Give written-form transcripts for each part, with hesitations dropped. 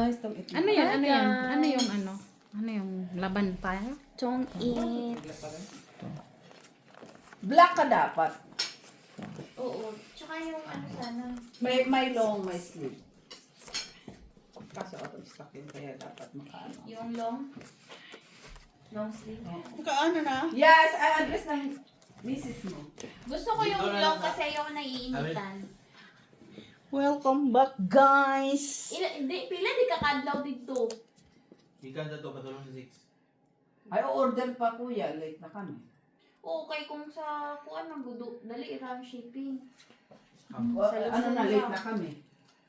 Nice tong itlog. Ano yan? Ano yan? Ano yung ano? Ano yung laban tayo? Don't eat. Black ka dapat. Oo. Tsaka yung ano sana. May long, may sleeve. Kaso out of stock yun, kaya dapat makaano. Yung long sleeve. Kaano na? Yes, I address ng misis mo. Gusto ko yung long kasi ayoko naiinitan. Welcome back, guys! Pila di kakadlaw dito. Ikan na to, patulong sa 6. Ay, order pa kuya. Late na kami. Okay, kung sa kuan ng gudo, dali ram shipping. Ano na, late na kami.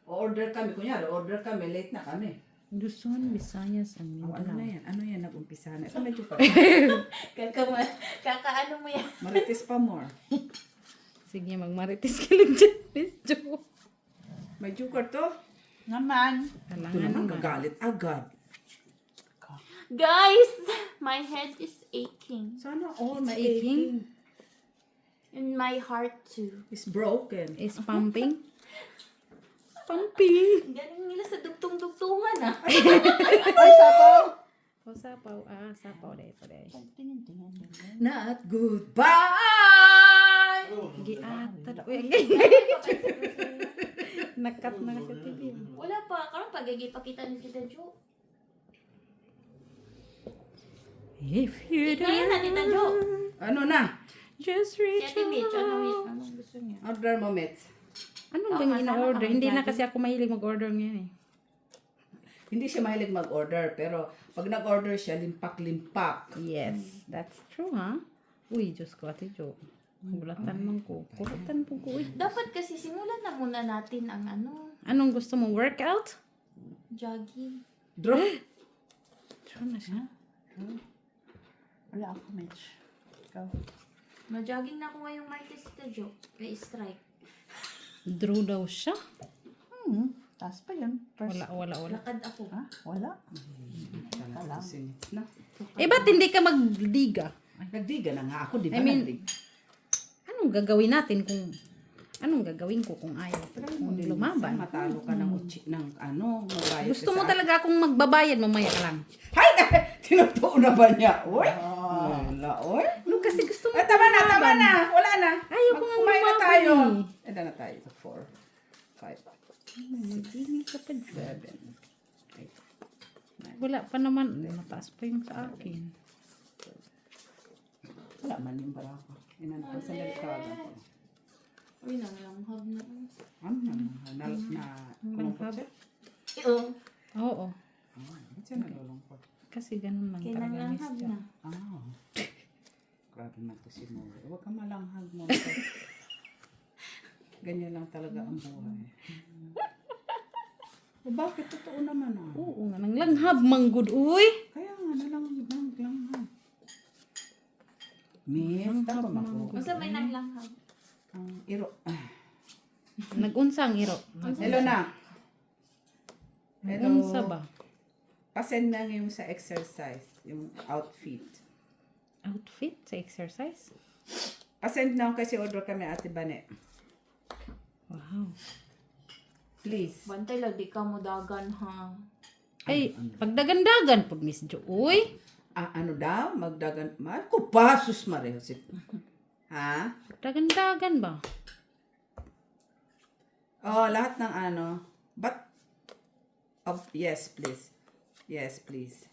Order kami. Kunyari, order kami, late na kami. Luzon, Visayas, and Oh, ano na yan? Ano yan nag-umpisa na? Ito medyo pa. Kakaano mo yan? Marites pa more. Sige, magmarites ka lang dyan, Miss Jo. May joker to. Naman. Ito Kailangan naman, naman. gagalit agad. Guys, my head is aching. Sana all my aching. aching And my heart too. is broken. Is pumping? Pumping! Galing nila sa dugtong-dugtungan ah. Ay, sapaw! O, sapaw. Ah, sapaw. Dito, dito. Not goodbye! Giata daw. Uy, nakat na kasi TV. Wala pa. Karang pagigipakita ni Tita Jo. If you Ngayon na, Tita Jo. Ano na? just Si reach Ate Mitch, out. anong gusto niya? Order mo, Mets. Anong Oo, bang kasama in-order? ka Hindi na mag-jogging. kasi ako mahilig mag-order ngayon eh. Hindi siya mahilig mag-order, pero pag nag-order siya, limpak-limpak. Yes, that's true, ha? Uy, Diyos ko, Ate Jo. Kulatan man ko. Kulatan po ko, uy. Dapat kasi simulan na muna natin ang Anong gusto mo? Workout? jogging. Draw? True na siya. Wala ako, Mitch. Ikaw. Ma-jogging na ako ngayong Martes, Tita Jo. Kay strike. Drew daw siya? Taas pa yun. First. Wala. Lakad ako. Ha? Wala. Talaga si Mets na. Eh, ba't hindi ka magdiga? Nagdiga na nga ako, di ba? I mean, Nagdiga. Anong gagawin natin kung... Anong gagawin ko kung ayaw? Kung lumaban? Matalo ka ng mabayad Gusto ka mo sa- talaga akong magbabayad, mamaya ka lang. Hay! Tinutuo na ba niya? Uy! Wala, uy! Ano kasi gusto mo? Tama na! Wala na! Ayaw ko nga Kumain na lumaban tayo. eh. Ito na tayo. 4, 5, Magdingin ka pa dyan. 7, 8. Wala pa naman. Mataas pa yung sa akin. Wala man yung barako. Inanapang sa nagkaga ko. Uy, nanganghab na. Ano na kumupot siya? Oo. Oo. Ba't siya nalulungkot? Kasi ganun lang Kaya talaga, Miss nanganghab Jo. na. Grabe man to si Mo. Huwag ka malanghag mo. Ganyan lang talaga ang buhay. Bakit? Totoo naman Oo nga, nang langhab, manggod. Uy! Kaya nga, nalanghag. Miss, tama ako. Basta may nanglanghab. Ang iro. Nag-unsa ang iro. Hello na. Hello. Nag-unsa ba? Pasend na yung sa exercise, yung outfit. Outfit sa exercise? Pasend na kasi order kami Ate Bane. Wow. Please. Bantay lang, di ka mo dagan ha. Ay, pagdagandagan po, Miss Jo. Uy! Ano daw? Magdagan. Ko pasus mareho si. Ha? Pagdagandagan ba? Oh, lahat ng But, yes, please. Yes, please.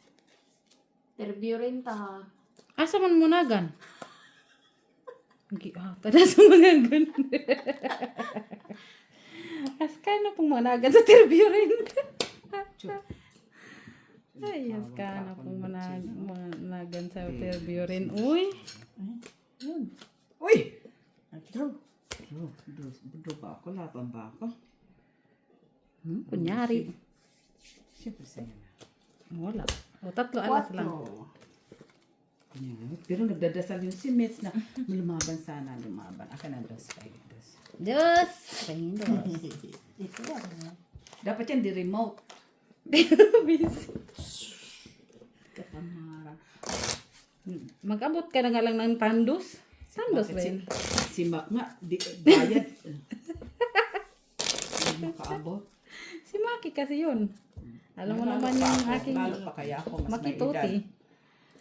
Interview rin ta ha. Asa man munagan? Giata na sa munagan. Aska na pong munagan sa interview rin. Ay, aska na pong munagan sa interview rin. Uy! Yun. Uy! Nag-draw. Budo ba ako? Laban ba ako? Kunyari. Siyempre sa'yo na. Wala. O, 3 alas lang. Kunyari. Pero nagdadasal yung si Mitz na lumaban sana. Akin na dos. Diyos! Panginoon. Ito yan. Dapat yan di-remote. Katamara. Mag-abot ka na nga lang ng tandos. Tandos ba Bakit yun? si Mac nga, bayad. Hindi makaabot. Si Maki kasi yun. Alam mo naman yung aking Lalo pa kaya ako mas may edad. makituti.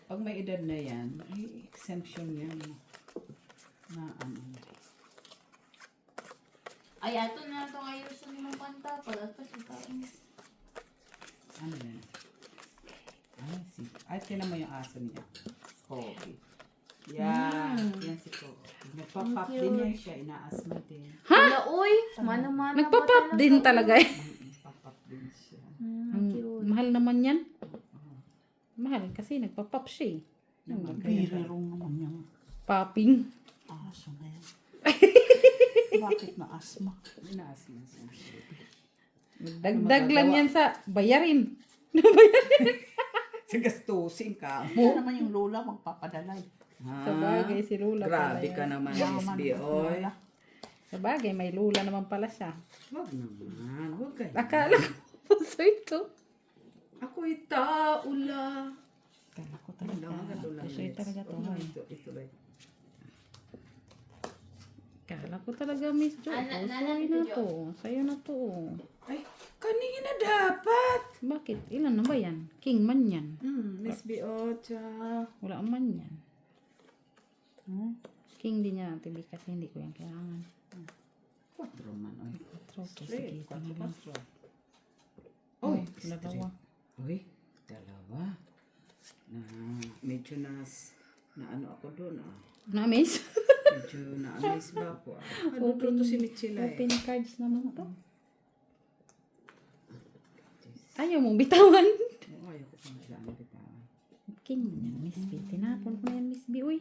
Pag may edad na yan, ay exemption yan. Na ano. Ay, ato na ito ayusin mo ng panta. Pagkat Ano yan? Ay, tinan mo yung aso niya. Kobe. Yan. Yan si Kobe. Nagpa-pop din yan siya. Inaasma din. Hala, uy! Mano-mano. Nagpa-pop din talaga eh. Nagpa-pop din siya. Ang mahal naman yan. Mahal kasi nagpa-pop siya eh. Birirong naman yung Popping. aso na yan. Bakit na asma? Inaasma siya. Dagdag lang yan sa bayarin. Sa gastusin ka. Hindi naman yung lola magpapadala. Sa bagay si Lula pala Grabe yan. ka naman, Yaman Miss B. ng Oy. lola. Sa bagay, may Lula naman pala siya. Wag naman. Wag ganyan. Akala ko puso ito. Ako'y taula. Kala ko talaga. Puso talaga to. Ay. Ito ba? Kala ko talaga, Miss Jo. Nana, Sa'yo na to. Sa'yo na to. Ay, kanina dapat. Bakit? Ilan na ba yan? King man yan. Miss B. Ocha. Wala man yan. King din niya natin kasi hindi ko yan kailangan. 4 man. Oy. Tropo, Straight. sige. Ito na lang. 4. Uy, dalawa. Uy, dalawa. Na medyo na ano ako doon ah. Na-amaze? Medyo na-amaze ba ako ah. Ano to si Michela eh. Open cards naman to. Ayaw mong bitawan. Oo, ayaw ko pang saan bitawan. King yan, Miss B. Tinapon ko na yan, Miss B. Uy,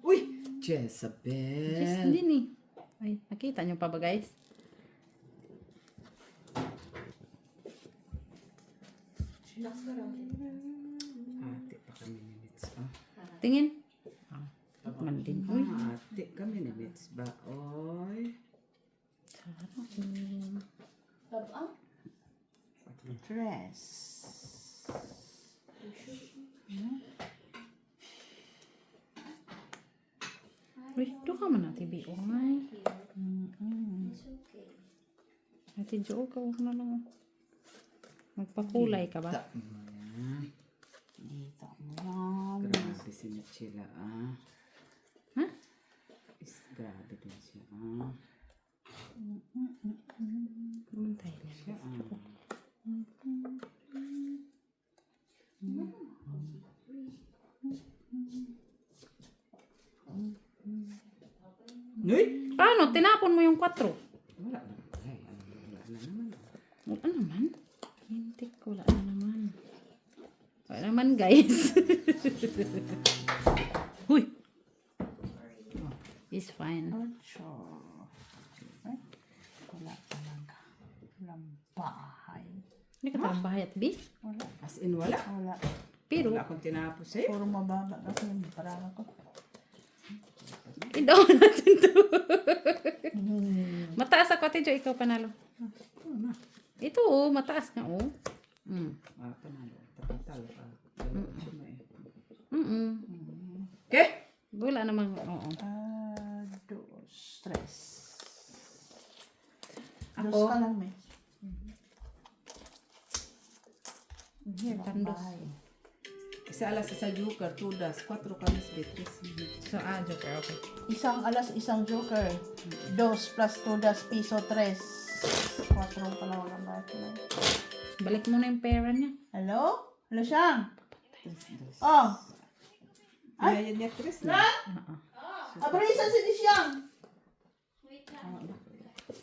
Uy! just Jezabel! din eh. Ay, nakita nyo pa ba guys? Ate pa kami ni Mitz ah. Tingin. Man din. Uy. Ate kami ni Mitz ba? Oy. Tabang? Dress. Uy, doon ka man natin, B. Oh, ay. It's okay. Ate Jo, huwag na lang. Magpakulay ka ba? Ayan. Dito mo yan. Grabe si Michela ah. Ha? Grabe din siya ah. Puntay na. Siya ah. Uy! Paano? Tinapon mo yung 4. Wala na. Ay, wala na naman. Wala naman. Hindi ko. Wala na naman. Wala naman, guys. Uy. Oh, it's fine. Ocho. Ay, wala talaga. Walang bahay. Hindi ka talang bahay at B. Wala. As in wala. Wala. Pero, Wala akong tinapos eh. Puro mababa kasi yung parang ko. idaw natin to. Mataas ako, Ate Jo. Ikaw panalo. Ito, oh. Mataas nga, oh. Ah, panalo. Tatalo ka. Dalawa siya na eh. Okay? Wala namang, oo. Dos, tres. Ako? Dos ka lang, may. Here, tandos. Isa alas sa joker, 2 das, 4 kami sa Beatrice. So, joker, okay. Isang alas, isang joker. Dos plus todas piso, tres. Quatro pala walang bahay. Balik mo na yung pera niya. Hello? Hello, Siyang? Oh, Ay, yan niya, Tris na. abrisa si di Siyang. Wait lang.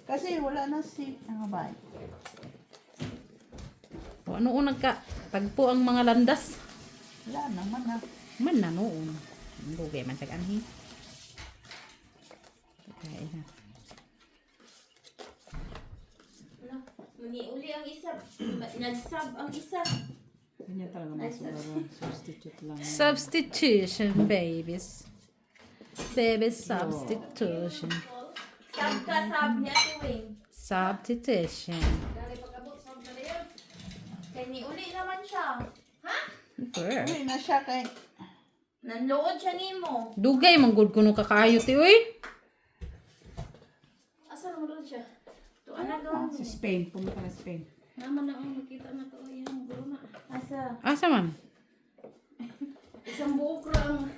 Kasi wala na si, ano ba? O, ano unang ka? Tagpo ang mga landas. Wala naman na. Man na noon. Lugay man sa kanhi. Okay, na. Ano? Muni-uli ang isa. Nag-sub ang isa. Yan niya talaga masura. Substitute lang. Substitution, babies. Baby substitution. Sub ka, sub niya si Wayne. Substitution. Kaya ni-uli naman siya. Ha? Okay. Uwi na siya kay, Nanlood siya ni mo. Dugay, manggod ko nung kakayot, uy. Asa naman doon siya? Ito, anak doon. Si Spain, pumunta na Spain. Naman na ang makita na to. Ayan, guro na. Asa? Asa man? Isang buok lang.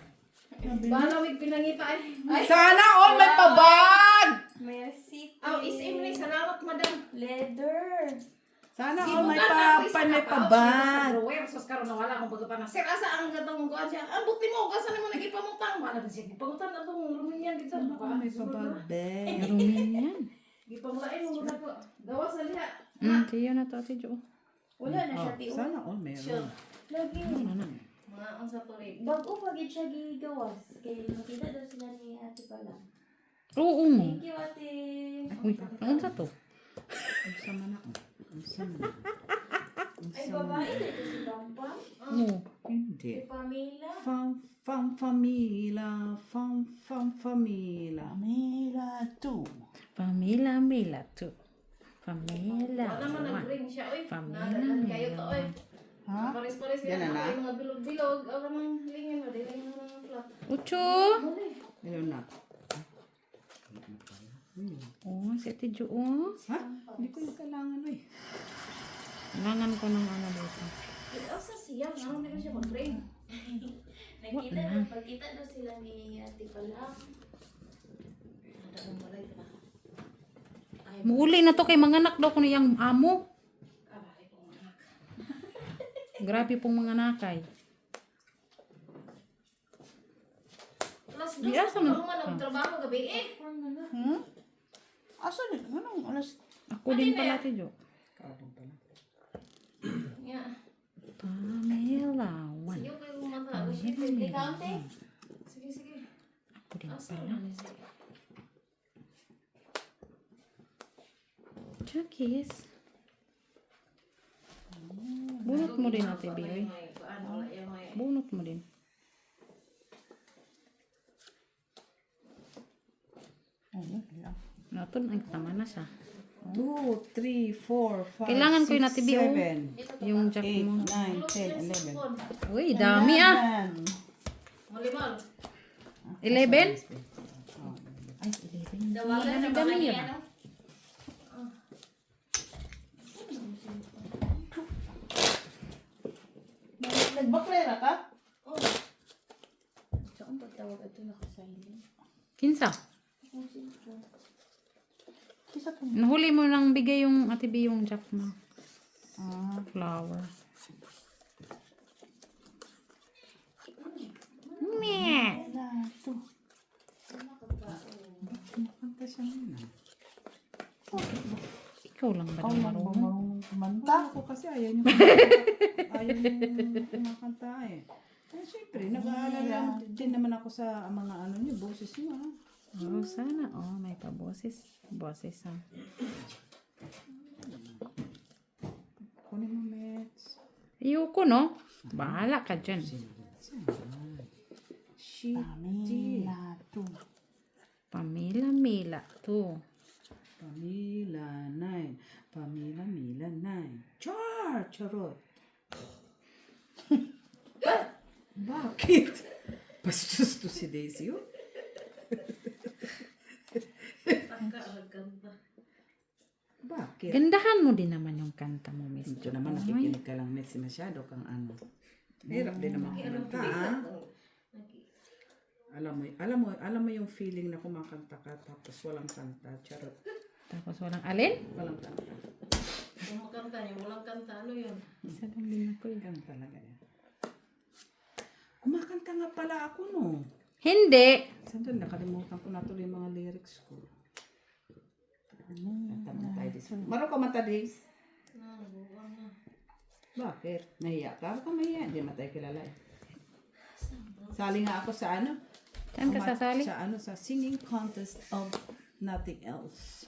Bala may pinangita ay. Sana all may pabag! May receipt. Oh, SM na. Salamat, madam. Leather. Sana all may pabag. Sus karon nawala akong pagkapa na. Sir, asa ang gatong kuan siya? Ang buti mo, asa naman nagipamutang. Wala na siya. Gipamutang na itong ruminyan dito. Sana may pabag, be. Marumin yan. Gipamulain mo muna po. Gawas na liha. Tiyo na to, Ate Jo. Wala na siya, tiyo. Sana all meron. Lagi. Ano na? Mga ang sa tuloy. Bago pag siya gigawas. Kaya makita daw sila ni ate pala. Oo. Thank you, ate. Uy, ano sa to? Unsa man ako? Unsa man? Ay, babae dito si Pampang. Oo. Hindi. Si Pamela. Famila. Pamela 2. Pamela to. Pamela. Wala naman nag-ring siya. Uy, Pamela, nadalan kayo to. Uy. Ha? Pares-pares Yan yan. na na. Ako yung mga bilog-bilog. Ako nang lingin mo. Dilingin mo ng flap. Ucho! Muli. Ayun na. Oh, si Ate Jo. Oh. Ha? Hindi ko yung kailangan eh. Kailangan ko ng ano dito. Asa siya? Ano hindi ko siya mag-ring? Pagkita daw sila ni ate pala. Ada ang balay pa. Ay, Muuli na to kay manganak daw ko niyang amo. abay ko anak. Grabe pong mga nakay. Alas Di, dos, asa man? ako man nagtrabaho gabi eh. Asa din? Anong alas? Ako din pala, Ate Jo. Kaabang pala. Yeah. Pamela 1. Sige ko yung mata. O siya, pwede ka ante? Sige, sige. Ako din Asa pala. na siya? Chukis. Bunot mo din, Ate Bibi. Bunot mo din. Ayun lang. Naton, ang tama na siya. 2, 3, 4, 5, Kailangan ko yung natibi, oh. 7, Yung jack 8, mo. 9, 10, 11. Uy, dami ah. Yan. Malimal. 11? Oh, Ay, 11. Dawagan na ba Dami niya? yun. Ano? Nagbaklera ka? Oh. Saan pagtawag ito nakasign? Kinsa? Kisa to. Nahuli mo nang bigay yung Ate B yung jack mo. Ah, Flower. Meh. Pamela 2. Kumakanta siya muna. Ikaw lang ba Ikaw na lang ba marunong? marunong kumanta? Ako kasi ayaw niyo kumakanta. Ayaw niyo kumakanta eh. Eh, syempre, nag-aalala din naman ako sa mga ano niyo, boses niyo ha. Oh, sana. Oh, may paboses. Boses ha. Kunin mo, Mets. Ayoko, no? Bahala ka dyan. Shit. Pamela 2. Pamela to. Pamela 9. Pamela 9. Char! Charot. Bakit? Bastos to si Daisy, oh. Bakit? Gandahan mo din naman yung kanta mo, Miss. Ito naman, nakikinig ka lang, Mets, masyado kang ano. Hirap din naman kumanta, ha? Alam mo yung feeling na kumakanta ka tapos walang kanta. Charot. Tapos walang alin? Walang kanta. Kung makanta niya, walang kanta, ano yun? Isa lang din ako yun. Ganun talaga yan. Kumakanta nga pala ako, no? Hindi. Sandali, nakalimutan ko na tuloy yung mga lyrics ko. Tama tayo this. Maro ka mata, Days? Nabubuan na. Bakit? Nahiya ka? Huwag ka mahiya. Hindi naman tayo kilala eh. Sali nga ako sa ano? Saan ka sasali? Sa ano? Sa singing contest of nothing else.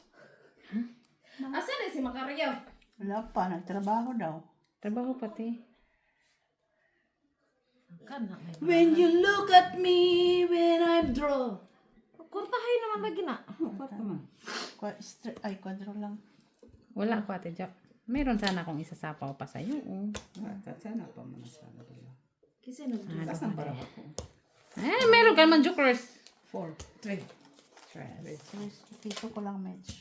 Asa na si Macaryo? Wala pa, nagtrabaho daw. Trabaho pati. Kana may. When you look at me, when I'm draw. Kuntahay naman lagi na. Oh, ba't naman? Kwadro lang. Wala ko, Ate Jack. Meron sana akong isasapaw pa sa'yo. Oh. Sana pa man sana pala. Kasi nag Taas ng parang ako. Eh, meron ka naman jokers. 4, 3. Try. Dito ko lang medyo.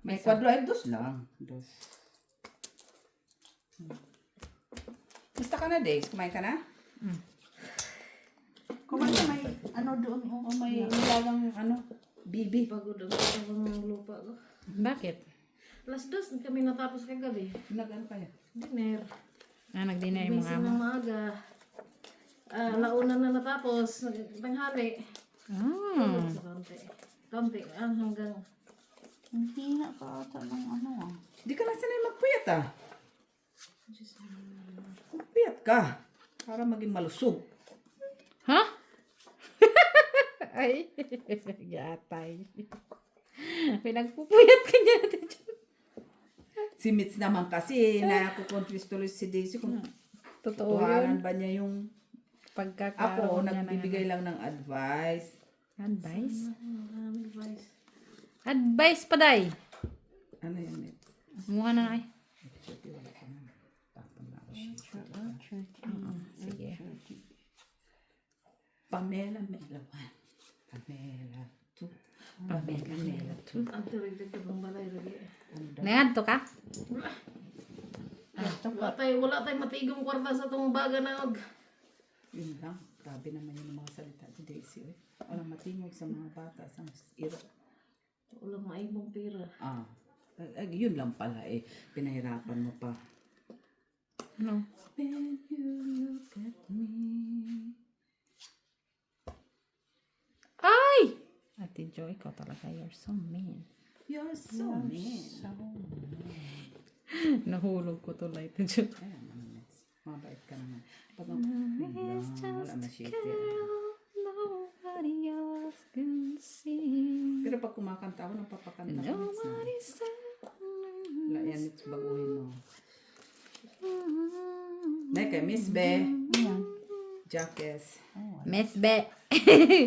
May kwadro ay dos lang. Dos. Basta ka na, Days. Kumain ka na? Kumain ka may ano doon. O may nilagang ano, bibi. Pagod ang mga lupa ko. Bakit? Alas 2 kami natapos kagabi. Nag-ano kayo? Dinner. Nag-dinner yung mga Gising amo. ng maaga. Launa na natapos. Tanghali. Ah. Sa konti. Konti. Hanggang Hindi na pa ata ng ano ah. Di ka na sanay magpuyat ah. Magpuyat ka. Para maging malusog. Ha? Ay, gatay. Pinagpupuyat ka niya. Si Mitz naman kasi, nakukonfuse tuloy si Daisy kung Totoo yun. tuhanan ba niya yung... Ako, Pagkakaroon niya ng nagbibigay lang ng advice. advice. advice. Advice pa, day. Ano yan, Mitz? Mukha na ay. Tapon na ako siya. Sige. Pamela Mela 1. Pamela 2. Pamela Mela 2. Ang tulig-tulig ka bang balay lagi. Nangadto ka? Wala tayo matigong kwarta sa itong baga na og. Yun lang. Grabe naman yung mga salita ni Daisy. Eh. Walang matingog sa mga bata. Sa iro. Walang maibong pera. Yun lang pala eh. Pinahirapan mo pa. No. When you look at me. Ay! Ate Jo, ikaw talaga. You're so mean. You're so mean. Nahulog ko tuloy, Ate Jo. Ayan, Mitz. Mabait ka naman. Pag wala na shit yan. Nobody else can see. Pero pag kumakanta ako, napapakanta ko. Mitz, na. Nobody said. Wala yan, Mitz, baguhin mo. Neka, Miss Be. Ayan. Jackes. Miss Be.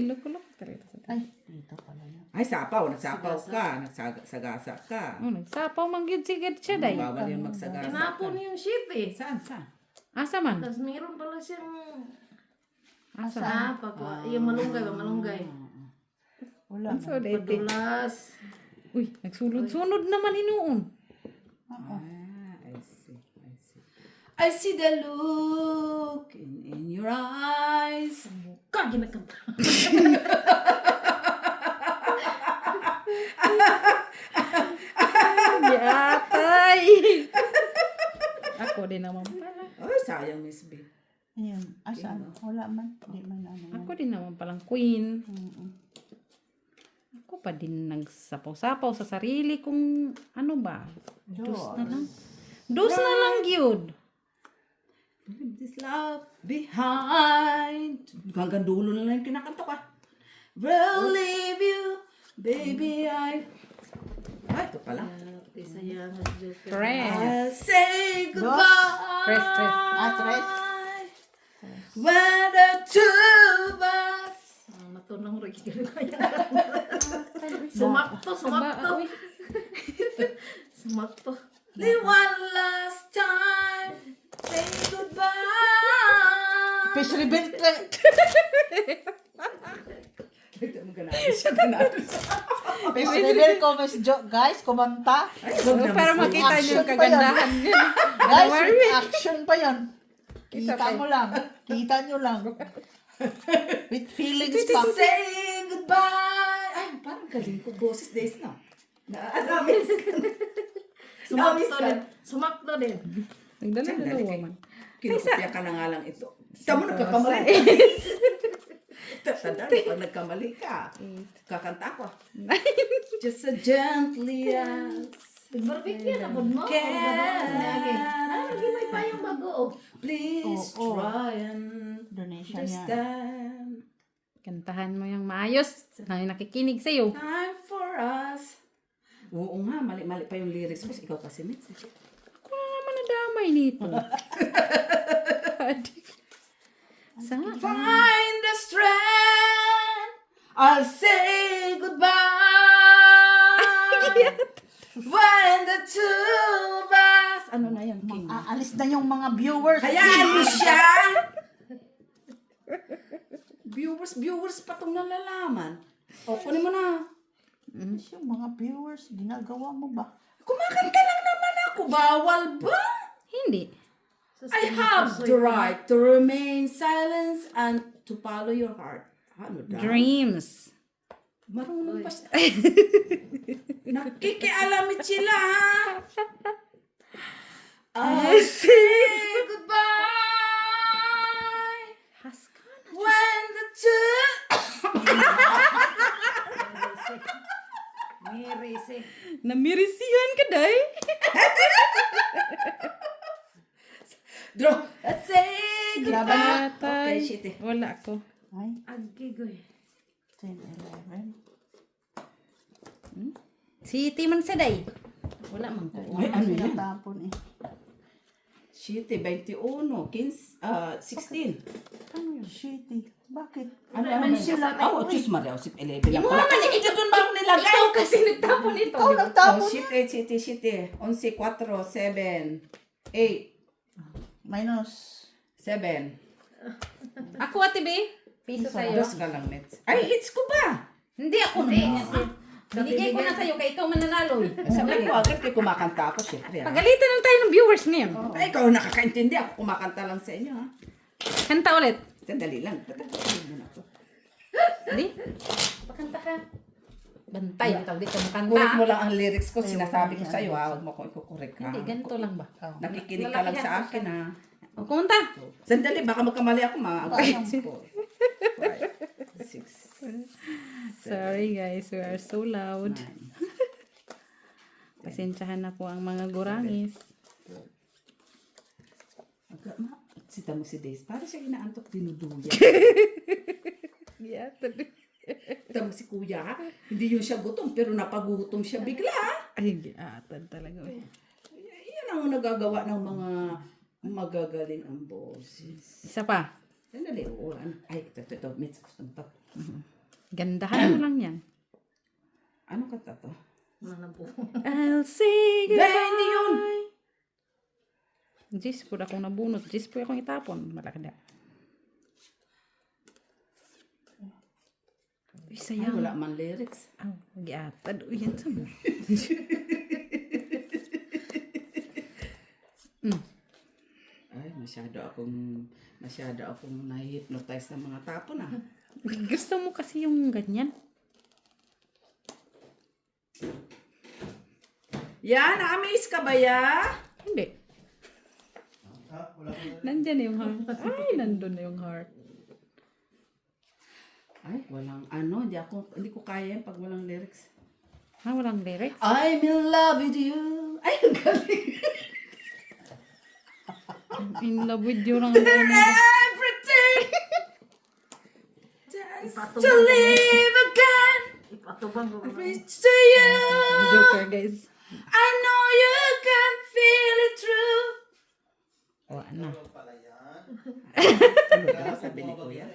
Loko-loko ka rin. Ay, dito pala yan. Ay, sapaw. Nagsapaw ka. Nagsagasa ka. Oh, nagsapaw manggid sigad siya, day. Bawal yun magsagasa ka. Tinapon yung shit eh. Saan? Saan? Asa man? Tapos mayroon pala siyang Asa? yung malunggay ba? Malunggay. Wala. So, dete. Padulas. Uy, nagsunod-sunod naman inuon. I see. I see. I see the look in your eyes. Kagi nagkanta. Yatay! Ako din naman pala. Ay, sayang, Miss B. Ayan. Asaan? Wala man. Hindi man ano. yan. Ako din naman palang queen. Mm-mm. Ako pa din nagsapaw-sapaw sa sarili kung ano ba. Dus na lang. Dus na lang yun. Leave this love behind. Hanggang dulo na lang yung kinakanta ka. Will leave you, baby, Ay, ito pala. Sayang. Press. I'll say goodbye. Press. Tres. When the two of us. Matunong rin Sumakto. Sumakto. The one last time. Say goodbye. Fish rebuild. Fish rebuild ko, Miss Jo. Guys, kumanta. Para makita niyo yung Action pa kagandahan niya. Guys, with action pa yan. Kita Kita pa. mo lang. Kita nyo lang. With feelings pa. Say goodbye. Ay, parang galing ko. Boses days na. Naamis ka na. Naamis ka. Sumakto din. Nagdala-dalawa man. Kinukopya ka na nga lang ito. Tama nagkakamali. Tandaan, pag nagkamali ka, kakanta ko. Just a gently as Barbecue na po mo. Nagimay pa yung bago. please Oo. try and Donation yan. understand. Kantahan mo yung maayos. Nakikinig sa'yo. Time for us. Oo nga, mali-mali pa yung lyrics mo. Ikaw kasi, Mitz. Ako na naman nadamay nito. Sa? Find the strength. I'll say goodbye. When the two of us. Ano na yan, King? Aalis na yung mga viewers. Hayaan mo siya. Viewers pa itong nalalaman. O, kunin mo na. Yung mga viewers, ginagawa mo ba? Kumakanta lang naman ako. Bawal ba? Hindi. I have the right to remain silent and to follow your heart. Ano daw? Dreams. Marunong pa siya. Nakikialamit sila, ha? I'll say goodbye when the two... Mirisi. Namirisihan ka, day. Draw. Let's say goodbye. Tatay. Okay, shit eh. Wala ako. Ay, Agigoy. 10, 11. City man sa day. Wala man ko. Ay, ano yan? Sinatapon eh. Shit eh, 21, 16. Ano yun? Shitty. Bakit? Ano Naman naman siya siya? sa Oh, choose Maria. 11 lang Yung pala. mga Kasi ito doon ba ako nilagay? Ikaw kasi nagtapon ito. Ikaw nagtapon. Oh, shit eh. 11, 4, 7, 8, Minus. 7. Ako, Ate B. Piso sa'yo. Dos ka lang, Nets. Ay, hits ko ba? Hindi ako naman. Binigay ko na sa'yo kaya ikaw mananalo eh. Sabi ko, agad kay kumakanta ako, syempre. Pagalitan lang tayo ng viewers niya. Ay, ikaw nakakaintindi. Ako kumakanta lang sa inyo, ha? Kanta ulit. Sandali lang. Patatayin mo na ako. Hindi. Pakanta ka. Bantay. Ikaw dito mo kanta. Correct mo lang ang lyrics ko. Sinasabi ko sa'yo, ha? Huwag mo ko ikukorek, ha? Hindi, ganito lang ba? Nakikinig ka lang sa akin, ha? O, kumanta. Sandali, baka magkamali ako, Ay. 4, 5, 6, Sorry guys, we are so loud. 9. Pasensyahan na po ang mga gurangis. Sita mo si Days. Para siya inaantok dinuduya. Yeah, Sita mo si Kuya, ha? Hindi yun siya gutom, pero napagutom siya bigla, ha? ay, giatan talaga. Yan ang nagagawa ng mga magagaling ang boses. Isa pa. Sandali, oo. Ay, ito. Mitz, gusto mo to. Gandahan mo lang yan. Ano kata to? Ano po? I'll say Hindi, hindi yun. Jis po akong nabunot. Jis po akong itapon. Malakada. Uy, Ay, sayang. wala man lyrics. Aw, giatad. Uy, yan sa mo. Ay, masyado akong nahi-hypnotize ng mga tapon, ah. Gusto mo kasi yung ganyan. Yan, na-amaze ka ba, ya? Hindi. Ha? Wala ko na. Nandyan na yung heart. Ay, nandun na yung heart. Ay, walang hindi ko kaya yan pag walang lyrics. Ha, walang lyrics? I'm in love with you. Ay, ang galing. In love with you lang. Everything. To live again. Ipatubang ko. Reach to you. Joker, guys. I know you can feel it true. O, ano? Pala yan. Ano daw, sabi ni Kuya?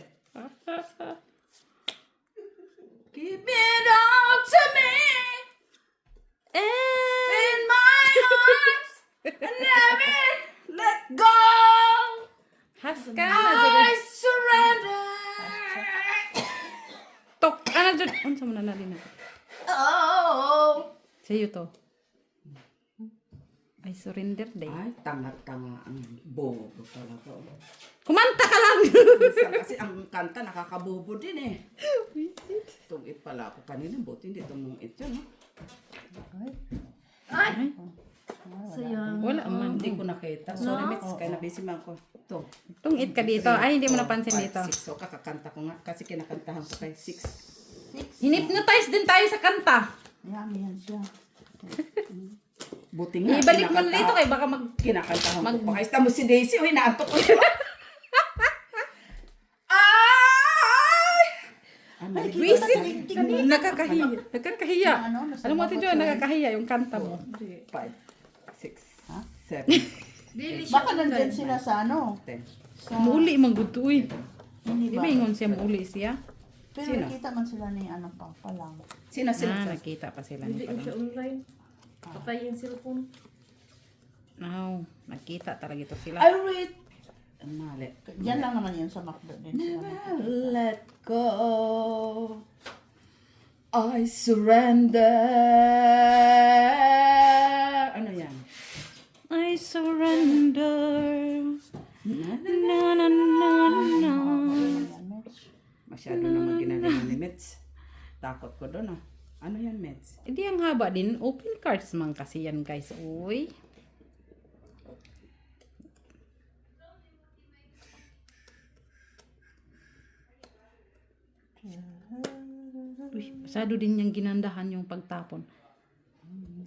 Give it all to me. In my arms. And never let go. Haska na I dyan. surrender. Tok, ano dyan? Unsa mo na nalin na? Oh. Sa'yo to. I surrender day. Ay, tanga-tanga ang bobo talaga. Kumanta ka lang! Minsan kasi ang kanta nakakabobo din eh. Tungit pala ako kanina, buti hindi tumuit yun. No? Ay, Sayang. wala man. Hindi ko nakita. Sorry, Mitz, kaya nabisi man ko. Ito. Tungit ka dito. Ay, hindi mo napansin dito. 6. So, kakakanta ko nga. Kasi kinakantahan ko kay 6. Hinipnotize din tayo sa kanta. Yan siya. Buti nga. Ibalik mo na dito kay baka mag... Kinakantahan ko pa. Kaya mo si Daisy. Uy, naantok ko yun. Ay! Wisit! Nakakahiya. Nakakahiya. Ano, nasa Alam mo, Ate baba Jo, siya. nakakahiya yung kanta mo. 5, 6, 7, Baka nandyan sila sa ano? 10. Sa, Muli, manggutoy. hindi Di ba? ba ingon siya muli siya? Pero Sino? nakita man sila ni ano pa lang. Sino sila? Nakita pa sila. Hindi ko siya online. Patay yung cellphone. No, nakita talaga ito sila. I read. Mali. Diyan lang naman yun sa McDo din sila. Let go. I surrender. Ano yan? I surrender. na, na, na. Ayan, Mitch. Masyado naman ginagawa ni Mets. Takot ko doon ah. Ano yan, Mets? Hindi ang haba din. Open cards man kasi yan guys. Uy. Uy, masyado din niyang ginandahan yung pagtapon.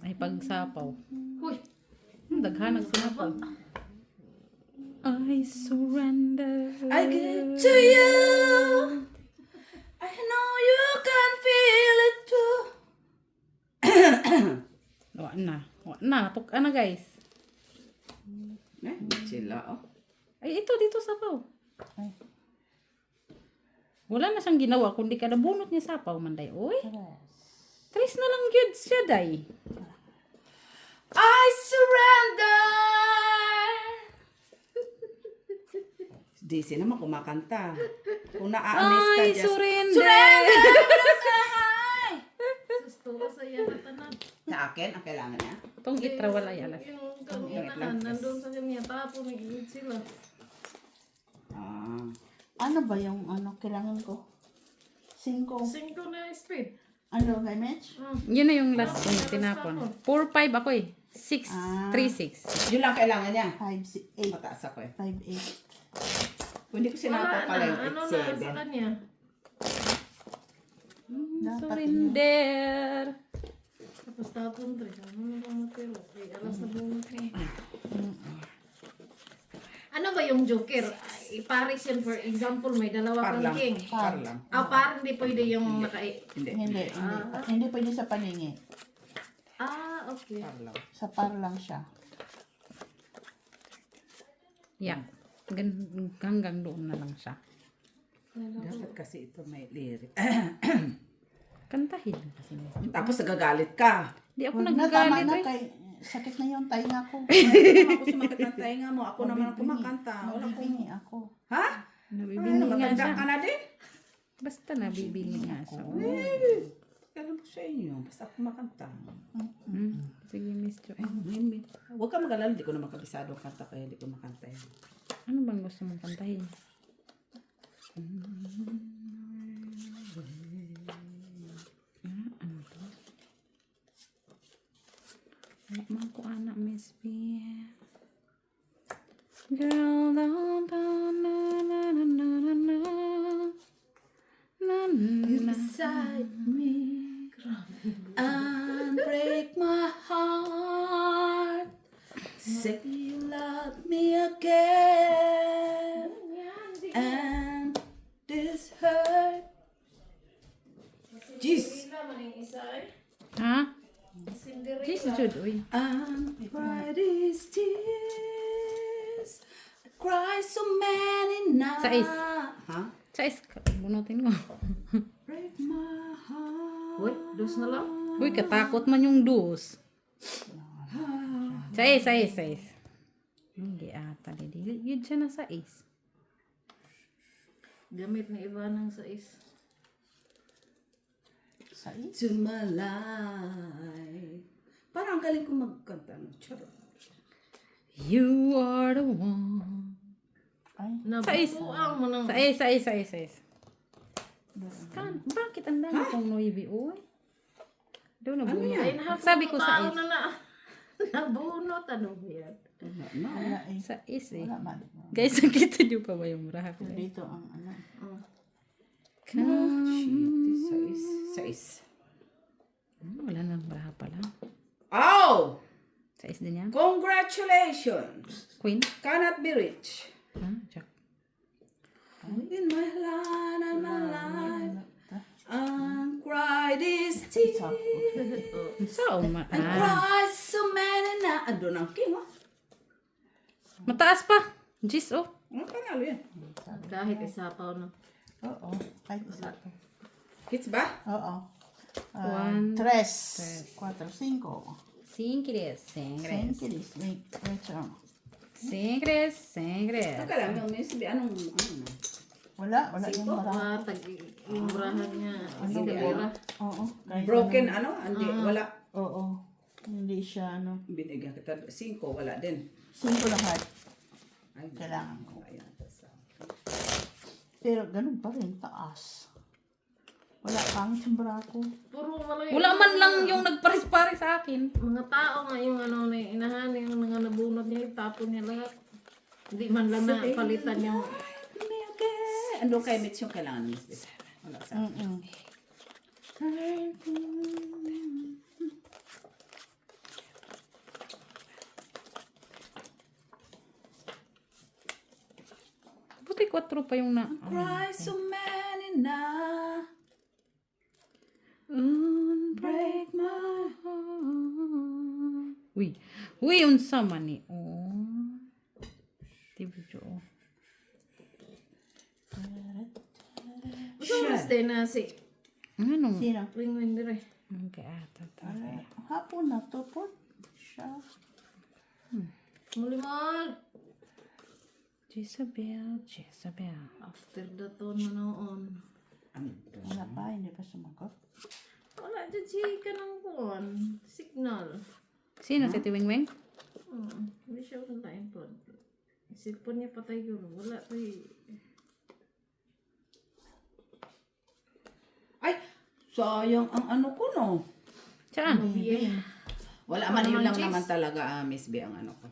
Ay, pagsapaw. Uy, Daghanag sinapaw. I surrender. I give to you. I know you can feel it too. Wa na. Wa na. Tuk na guys. Sila oh. Ay, ito dito sapaw. Ay. Wala na siyang ginawa kundi kada bunot niya sapaw manday. Uy. Tres. Tres na lang gyud siya day. I surrender. DC naman kumakanta. Kung naa-miss ka, I just surrender. gusto ko sa iya na tanan. Sa akin, ang kailangan niya. Itong itra wala yalas. Yung kaninahan, nandun sa kanya, tapo, nag-iit sila. Ah. Ano ba yung kailangan ko? 5. 5 na speed. Ano kay Mitch? Yun na yung last kong tinapon. 4-5 ako eh. 6-3-6. Yun lang kailangan niya. 5, 8, Mataas ako eh. 5, 8. Kung hindi ko sinapaw Wala pala na, yung ano na sa 7. kanya. Dapat yun. Surrender. Tapos tapon 3. Ano na kang matiro? Ay, alas na bunot niya. Ano ba yung joker? Iparis yan, for example, may dalawa Par kang lang. king. Par lang. Par hindi pwede yung Hindi. Hindi pwede sa paningi. Okay. Par lang. Sa par lang siya. Yeah. Hanggang doon na lang siya. Dapat kasi ito may lyric. Kantahin kasi. Tapos nagagalit ka. Di ako Huwag na, tama nagagalit na eh. kay sakit na yung tainga ko. Ako sumakit ng tainga mo. Ako naman ang kumakanta. Wala akong... Mabibingi ako. Ha? Nabibili Ano, nga matanda siya. ka na din? Basta nabibili nga siya. Alam ko sa inyo. Basta ako kumakanta. Sige, Miss Jo. Huwag ka mag-alala. Hindi ko naman kabisado ang kanta kaya hindi ko makanta yan. Ano bang gusto mong kantahin? Ano to? Wala man ko anak, Miss B. Girl, down, down, na, na, na, na, na, na. Na, na. Beside me and break my heart. Say you love me again and this hurt. Jeez. Sila man yung isa eh. Ha? Cinderella. Jeez, Jude, uy. And cry these tears. I cry so many nights. Sais. Ha? Sais, bunutin mo. Break my heart. Uy, dos na lang. Uy, katakot man yung dus. Sais. Hindi ata. Yun siya na sais. Gamit ni Ivana ng sais. To my life. Parang ang galing ko magkanta ng charot. You are the one. Ay, Nabubuang mo ng... Sais. Bakit ang dami kong noibi, uy? Doon na bunot. Ay, nahapon Sabi ko mo tao sais. na nabunot. Ano ba yan? wala eh. Sais eh. Wala man. Guys, nakita niyo pa ba yung rahap? Dito ang Sais. Wala nang rahap pala. Oh! Sais din yan. Congratulations! Queen? Cannot be rich. Jack. In my life, and cry this tears. So, And cry so many na. Ando ng king, oh. mataas pa. Jeez, oh. Ano panalo yan? Kahit isapaw na. Oo. Kahit isa to. Hits ba? Oo. 1, 3, 4, 5. Singres. Sengkilis. Wait, siya. Singres. Ito ka lang, yung may sabi, anong na? Wala yung marami. Yung brahan niya. Hindi, Sigura. Oo. Kahit Broken, ano? Hindi, wala. Oo. Hindi siya, Binigyan kita, 5, wala din. 5 lahat. Ay, Kailangan ko. Ayan. Pero ganun pa rin, taas. Wala pang simbra ko. Puro malaki. Wala man lang yung nagparis-paris sa akin. Mga tao nga yung ano na inahan, yung mga nabunot niya, itapon niya lahat. Hindi man lang na palitan yung... Ano kay Mitch yung kailangan mo? Wala sa Mm-mm. Buti 4 pa yung na... Cry so many na. Break my heart. Uy. Uy, unsa man ni. Oh. Video. Gusto stay na si Ano? Sino? Wing dire. Okay, ata. Hapon na to po. Siya. Mulimal. Jezabel. After the tone manoon. Wala pa, hindi pa sumagot. Wala dyan si kanang kuwan. Signal. Sino si Tiwingwing? Hindi siya wala tayo po. Cellphone niya patay yun. Wala pa Ay, sayang ang ano ko no. Saan? Wala man yun lang naman talaga, Miss B, ang ano ko.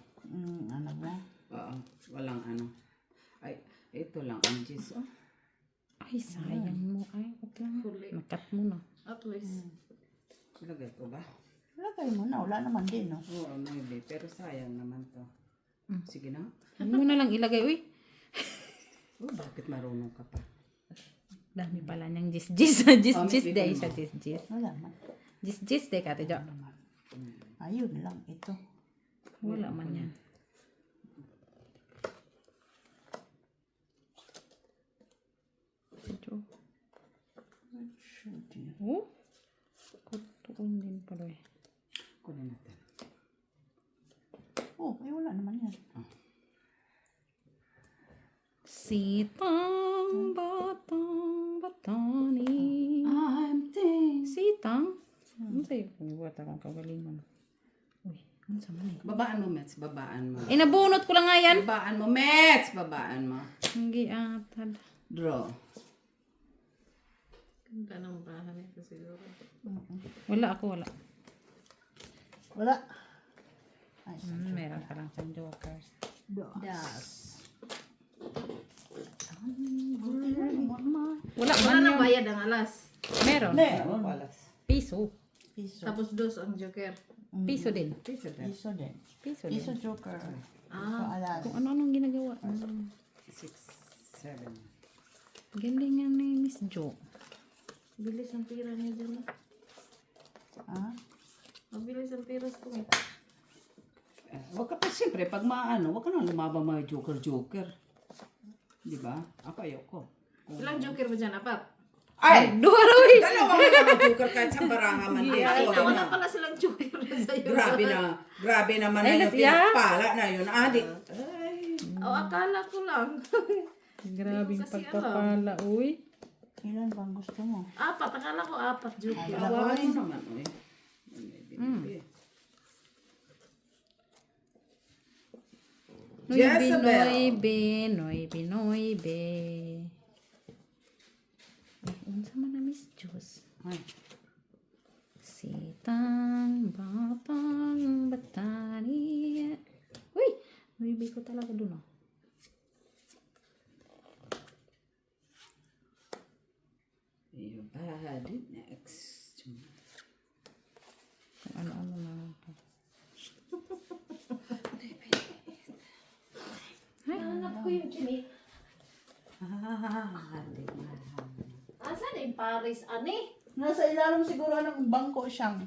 Ano ba? Oo, walang ano. Ay, ito lang ang Jis. Oh. Ay, sayang mo. Ay, okay lang. Huli. Nakat mo na. At least. Ilagay ko ba? Lagay mo na, wala naman din, no? Oo, maybe. Pero sayang naman to. Sige na. Huwag mo na lang ilagay. Uy, Oh, bakit marunong ka pa? dami pala niyang jis-jis. Jis-jis Miss, day ikaw siya. mo. Jis-jis. Wala man. Jis-jis day ka, Tijo. Ayun lang ito. Wala man yan. Tijo. Oh? Kutuon din pala eh. Kunin natin. Oh, ay wala naman yan. Sitang batang batani. I'm thinking. Sitang? Ano sa'yo? Buwat akong kagalingan. Uy, ano sa man eh? Babaan mo, Mets. Babaan mo. Eh, nabunot ko lang nga yan. Babaan mo, Mets. Babaan mo. Hindi atad. Draw. Ganda ng bahan ito siguro. Wala ako, wala. Wala. Ay, Meron ka lang sa jokers. das. Wala Wala man nang yun. bayad ang alas. Meron. Meron. Palas. Piso. Piso. Tapos dos ang joker. Piso din. Piso din. Piso din. Piso Piso din. joker. Ah. Paalas. Kung ano-anong ginagawa. 6, 7. Galingan ni Miss Jo. Bilis ang pira niya dyan. Ah? Mabilis ang pira ko. Huwag ka pa, siyempre, pag maano, huwag ka nang lumabang mga joker-joker. Di ba? Ako ayoko. Ilang joker ba dyan? Apat? Ay! Duha raw eh. Dalawang mga joker kahit sa baraha man din. Ay, Huwag wala na. pala silang joker sa'yo. Grabe naman Ay, na yung nasya? pinagpala na yun. Adi. Ay. O, akala ko lang. Grabing Kasi pagpapala, uy. Ilan bang gusto mo? Apat, akala ko apat joker. Awakan mo naman, uy. Noibe, noibe, noibe. Ay, unsa man na Miss Juice? Ay. Sitang batang batani. Uy, noibe ko talaga dun oh. Your body next to me. Kung ano-ano na lang to. Anak ko yung chinik. Adi. Asan yung Paris, ani? Nasa ilalim siguro ng bangko siyang.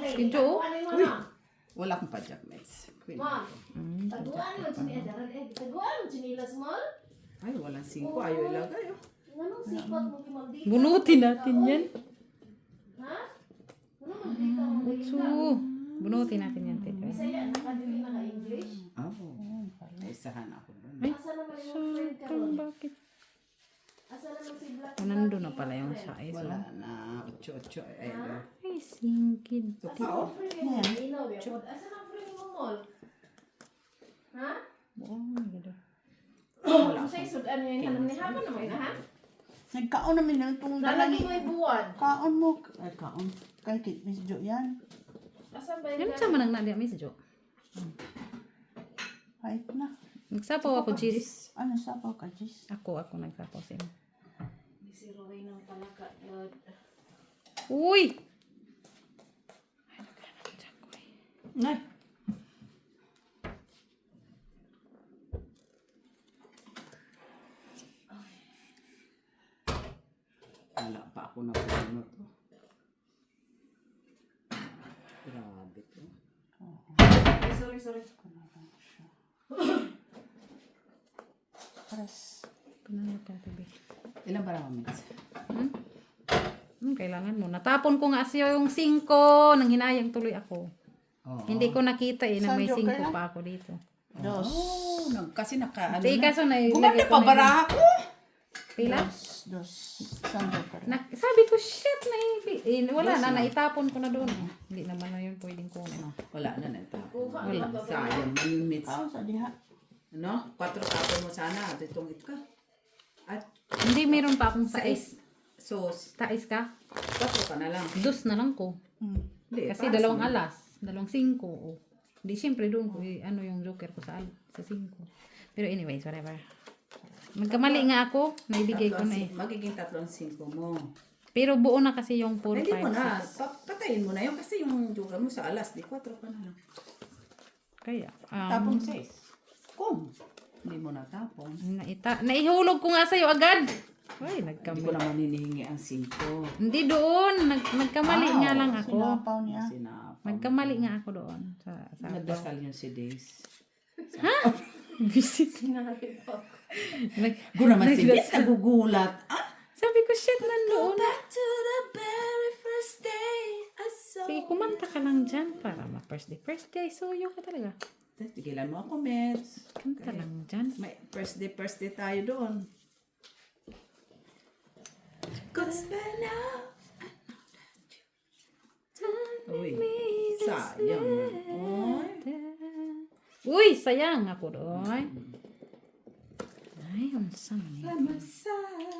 Si Jo? Ano mo na? Wala akong padyak, Mets. Queen. Ma, taguan mo chinilas. Taguan mo chinilas mo? Ay, walang 5. Ayaw ilagay, oh. Anong sipot mo kimaldita? Bunutin natin yan. Ha? Ano maldita mo Utsu. Bunutin natin yan, Tito. Bisaya, nakadili na ka-English? Oh. Isahan ako doon. Asa naman yung friend ka Kung ron? bakit? Asa naman si Black? O, nandun na pala yung size. Wala Oh. na. 8-8. Ay, Ay, singkid. Asa ang friend mo? Linaw, yapod. Asa ang friend mo, Mol? Ha? Oh, my God. Wala Sa akong- isod, ano yun? Hanam ni Hapa naman na, ha? Nagkaon namin ng itong Lalagi dalagi. mo yung buwan. Kaon mo. Ay, kaon. Kay Kit Miss Jo yan. Asan ba yun? Ano sa manang na Miss Jo? Kahit na. Nagsapaw ako, Jis. Ano sa pa ka, Jis? Ako nagsapaw sila. Si Roy ng palaka, Lord. Uy! Ay. Wala pa ako na puno to. Grabe to. Ay, sorry. Press. Panalo ka, tabi. Ilan ba naman minutes? Kailangan mo. Natapon ko nga siya yung 5. Nang hinayang tuloy ako. Oo. Hindi ko nakita na Saan may joker 5 na? pa ako dito. Dos. Oh, kasi naka ano Hindi, na. kaso na Gumanda pa baraha ko. Pila? Dos. Isang joker. Sabi ko, shit, wala Yes, na, ma'am. naitapon ko na doon. Hindi naman na yun pwedeng kunin. Wala na nito. Kuha Wala. lang ba? Sayang, minutes. Kaon sa diha. Ano? 4 tapon mo sana. Itong ito ka. At Hindi, meron pa akong tais. 6. So, Tais ka? 4 ka na lang. Dos na lang ko. Hindi, Kasi para dalawang sa- alas. Dalawang 5. Oh. Hindi, siyempre doon ko, ano yung joker ko sa 5. Pero anyways, whatever. Magkamali nga ako, naibigay ko na eh. Magiging 3-5 mo. Pero buo na kasi yung 4, Hindi mo 5, na. 6. Patayin mo na yun kasi yung joker mo sa alas. Di 4 ka na lang. Kaya, Tapon 6. Kung hindi mo natapon. naihulog ko nga sa'yo agad. Ay, Hindi nagkamali. ko naman hinihingi ang 5. Hindi doon, nagkamali Wow. nga lang ako. Sinapaw niya. Sinapon. Nagkamali nga ako doon. Sa Nagdasal yun si Days. Visit. Sinakit ako. Go naman si Days. Nagugulat. Ah! Sabi ko, shit, nandoon. Back to the very first day I saw. Sige, kumanta ka lang dyan para ma-first day. First day, suyo ka talaga. Tigilan mo ako, Mets. Kanta lang dyan. May first day tayo doon. Cause by now, I know that you. Uy, sayang. Uy, sayang ako doon. Ay, unsa man yun? By my side.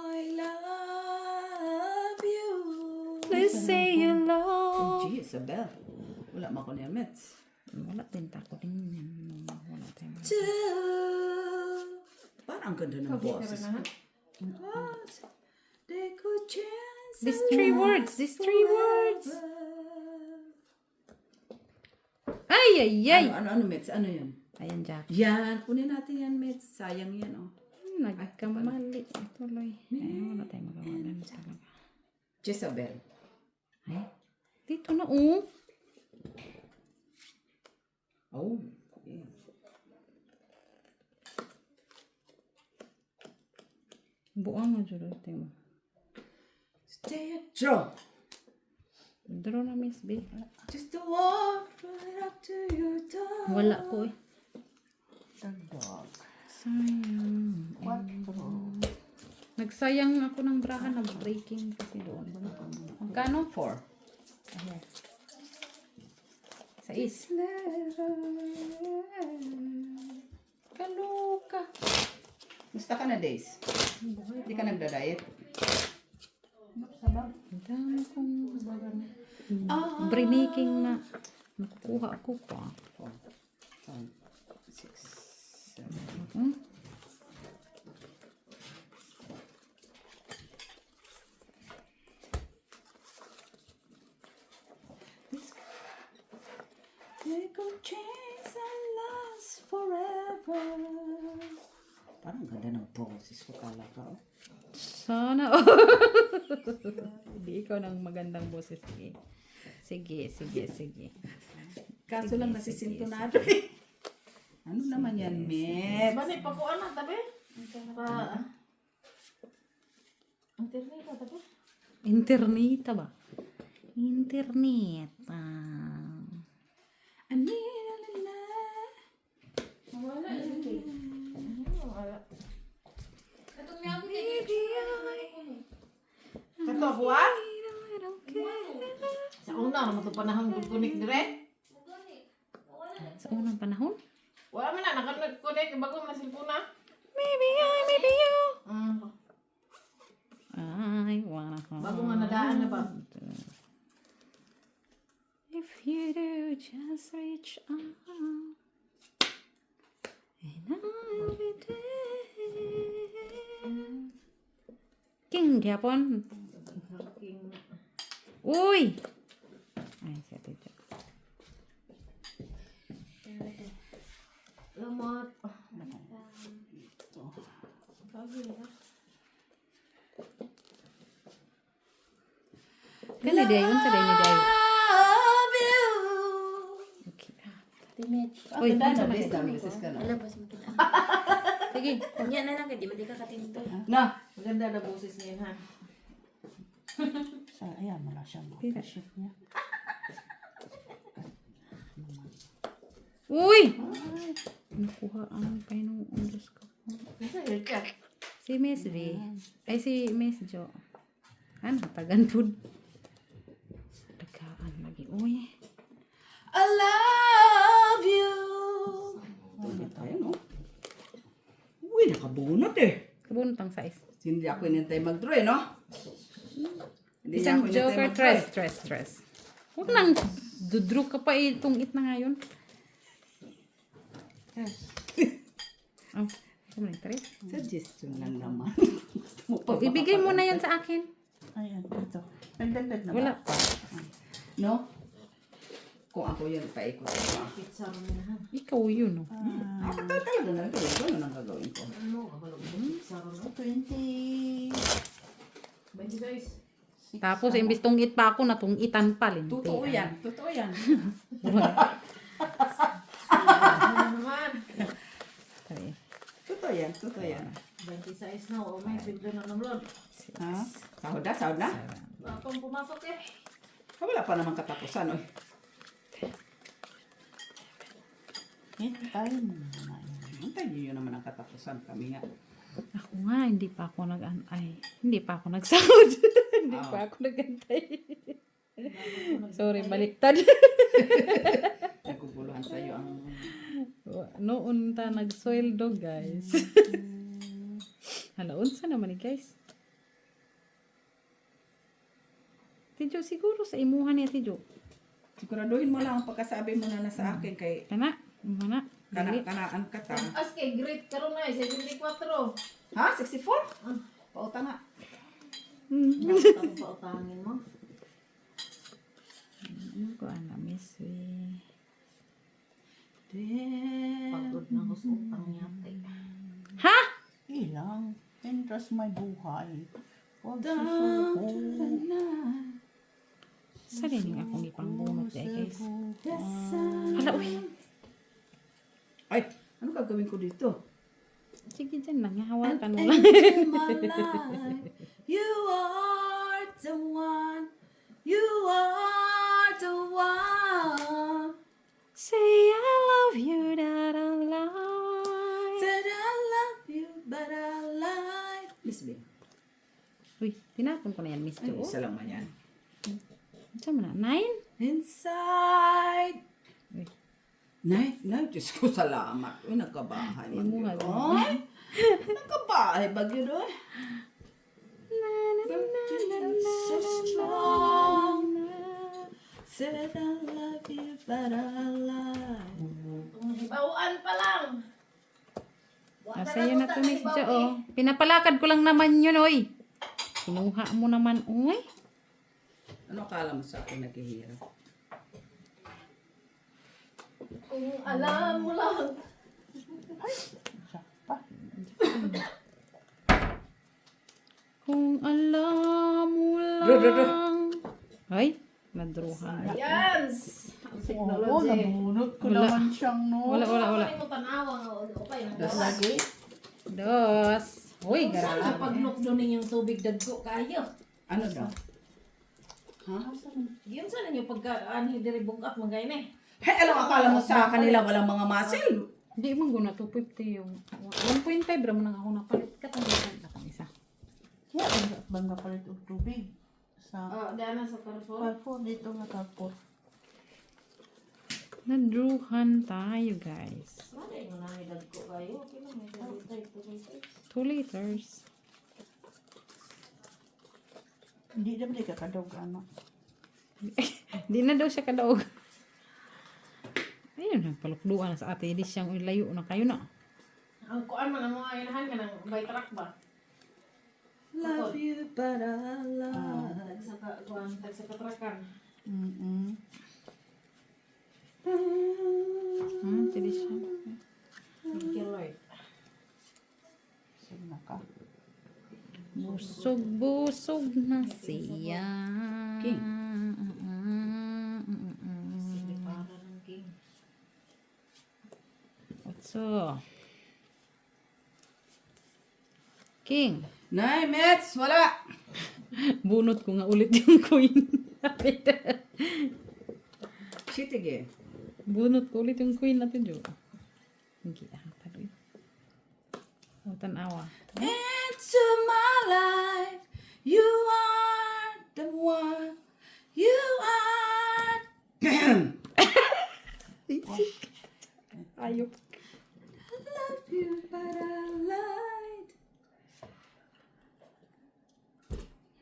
I love you. Please say you Oh, love. gee, Isabel. Wala mo ako niya, Mets. Wala din tako din yan. Wala tayong Parang ang ganda ng boses ko. What? They could chance These 3 words. Ay, ay, ay. Ano, Mets? Ano yun? Ayan, Jack. Yan, kunin natin yan, Mets. Sayang yan, oh. Nagkamali. Tuloy. Ay, wala tayong magawa talaga. Jezabel. Ay, dito na, oh. Oh. Okay. Buang mo, Juro. Tingnan mo. Stay a draw. Draw na, Miss B. Just to walk right up to your door. Wala ko eh. Dagdag. Sayang. 4. Nagsayang ako ng brahan na breaking kasi doon. Magkano? 4. Ayan. 6. Kaluka. Gusto ka na, Days? Hindi ka nagda-diet? Ang dami kong briniking na nakukuha ako pa. 4, 5, 6, 7. Hmm? They could change and last forever. Parang ganda ng boses ko, kala ka, oh. Sana. Hindi ikaw ng magandang boses. Sige. Kaso lang nasisintonado eh. Ano naman yan, Mets? Bani, pakuan na, tabi. Ang ternita, tabi. Interneta ba? Interneta. Wala, hindi. Wala. Kato, buwan? Sa una, naman ito panahon kukunik dire. Sa unang panahon? Wala man na, nakakonect, bago man cellphone na. Maybe you. Mm. I wanna hold Bago nga nadaan na ba? If you do, just reach out. And I'll be there. King, gyapon. Uy! Ay, siya dito. Lamot. Kani day, unsa day ni day? Love you. Okay. Timid. Uy, Ang unsa dami man? sa beses ka na. Alabas mo kita. Sige. Kanya na lang, di ba di ka katinto? Na, Maganda na boses niya ha. Sa, ayan, wala siyang Tira. shoot niya. Uy! Nakuha ang Panginoon Diyos ko. Si Miss V. Ay, si Miss Jo. Ano, tagan food. Tagaan lagi. Uy. I love you. Ano tayo, no? Uy, nakabunot eh. Kabuntang size. Hindi ako inintay mag-draw, no? Hindi Isang niya ako inintay joker, mag-draw. stress. Huwag nang dudro ka pa itong it na ngayon. Oh, ito mo na ito rin. Suggestion lang naman. Oh, ibigay mo na yan sa akin. Ayan, dito. Nagdagdag na Wala ba? pa. No? Kung ako yun, paikot ko. Pizza rin na ha. Ikaw yun, oh. Ako talaga na gawin ko. Ano nang gagawin ko? Ano, kabalog mo pizza rin na. 20. 20 guys. Tapos, imbis tong it pa ako, natungitan pa. Linti. Totoo yan. Totoo yan. Ano naman? Sorry. Totoo yan. Totoo yan. 26 na, o may bigla na ng load. Ha? Sahod na? Sahod na? Bakong pumasok eh. Wala pa naman katapusan. Oy. Tayo na. Antay niyo naman ang katapusan. Kami nga. Ako nga, hindi pa ako hindi pa ako nagsahod. Hindi pa ako nagantay. Sorry, baliktad. Naguguluhan sa'yo ang... Noon ta nagsweldo, guys. Hala, unsa naman ni guys? Tidyo, siguro sa imuhan niya, Tidyo. Siguraduhin mo lang ang pagkasabi mo na nasa akin kay Kana, mana. Dili. kanaan ka ta. As kay great karon na 74. Ha? 64? Pauta nga. Bakit ako pautangin mo? Ano ko, ana, miss we. Pagod na ako sa utang yate. Ha? Ilang. Interest may buhay. Huwag susuko. Sa rin akong ipangbunot eh, guys. Hala, uy. Ay, ano gagawin ko dito? Sige dyan lang, hawakan mo lang. In my life, you are the one. You are the one. Say I love you, that I lie. Said I love you, but I lied. Miss B. Uy, tinapon ko na yan, Miss Ay, Jo. isa lang man yan. Saan mo na? 9? Inside. Uy. Nay, Diyos ko, salamat. Uy, nagkabahay man Yung yun. mga Ay, nagkabahay ba yun, oy? So strong. Said I love you, but I lied. Bawaan pa lang. Sa'yo na to, Miss Jo. Oh. Pinapalakad ko lang naman yun, oy. Kinuha mo naman, oy. Ano akala mo sa akin naghihirap? Kung alam mo lang. Siya pa. Kung alam mo Dro. lang. Ay, nadruhan. Yan. Ang Oo, technology. nabunot ko Wala. naman siyang no. Wala. Ano mo tanawa nga o pa yung Lagi. Dos. Uy, Saan grabe. pag nukdunin yung tubig dagko kayo? Ano daw? Ha? Yun saan ninyo pagka anhi diri bugat mo gay ni. Hey, alam akala mo sa kanila walang mga muscle. Hindi mo guna 250 yung 1.5 ram nang ako napalit. Katanggihan na pang isa. Kaya bang napalit og tubig sa Oh, dana sa Carrefour. Carrefour dito nga Carrefour. Nadruhan tayo, guys. Ano yung nanidad ko kayo? Okay lang, may dalitay. 2 liters. Hindi na bali ka kadog, ano. Di na daw siya kadaog. Ayun, nagpalukduan na sa ate. Hindi siyang layo na kayo na. Ang kuan man ang mga inahan ka ng by truck ba? Love you, but I love. Sa kuan, sa katrakan. Hindi siya. Thank you, Lord. Sige na ka. Busog-busog na siya. King. Sige, para ng king. What's up? King. Nay, Mets, wala. Bunot ko nga ulit yung queen. Sitige. Bunot ko ulit yung queen natin, Jo. Hindi, tadoy. O, tanawa. Into my life, you are the one. You are. Ayok. I love you, but I lied.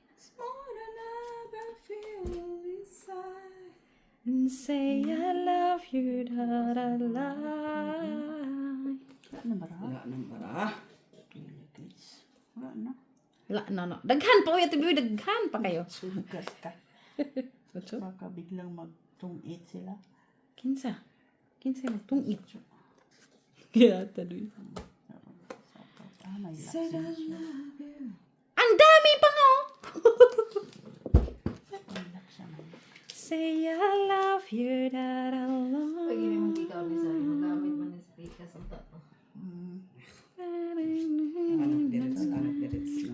It's more than I ever feel inside. And say I love you, da-da-la. Wala na ba ra? Wala nang bara. Guys. Wala na. Wala, no. Daghan pa, uy, ate Bibi, daghan pa kayo. Sugas ka. What's up? Baka biglang magtungit sila. Kinsa magtungit. Kaya, tadoy. May Said I laksin siya. love you. Ang dami pa nga, oh. May laksin na. Say I love you, da-da-la. Pag hindi mong ikaw ni Sari, magamit man ng speaker sa tato. Anak direts.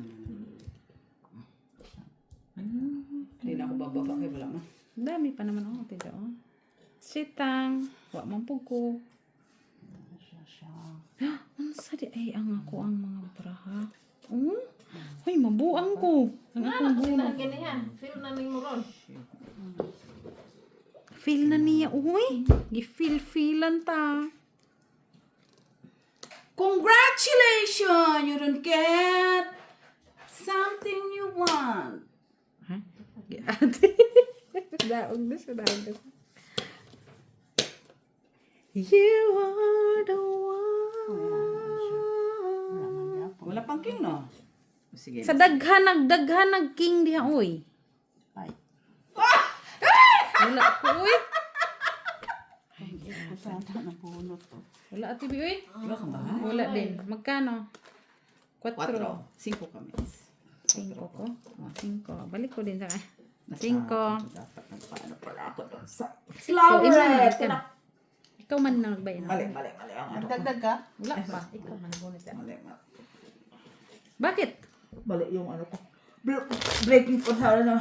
Hindi na ako bababa kay wala man. Ang dami pa naman, oh, ate Jo. Sitang, wa man po ko. Siya. Ang sadi, ay, ang ako ang mga braha. Oh, ay, mabuang ko. Ang akong buo. Sinahan ganyan. Feel na ning moron. Feel na niya, uy. Gifeel-feelan ta. Congratulations! You don't get something you want. Ha? Ate. Daog na siya, daog na siya. You are the one. Wala pang king, no? Sige. Sa daghan king diha, uy. Ay. Wala ko, uy. Kung saan na bunot to. Wala, ate, uy. Wala kang bahay? Wala din. Magkano? 4. 5 kami. 5 ko. O, 5. Balik ko din sa kanya. Nasa 5. dapat ng paano pala ako doon sa Ikaw, flower. ikaw man na nagbay na. Mali ang ano. Nagdagdag ka? Wala pa. Ikaw man nagunit yan. Mali. Bakit? Mali yung ano ko. Breaking point sa ano.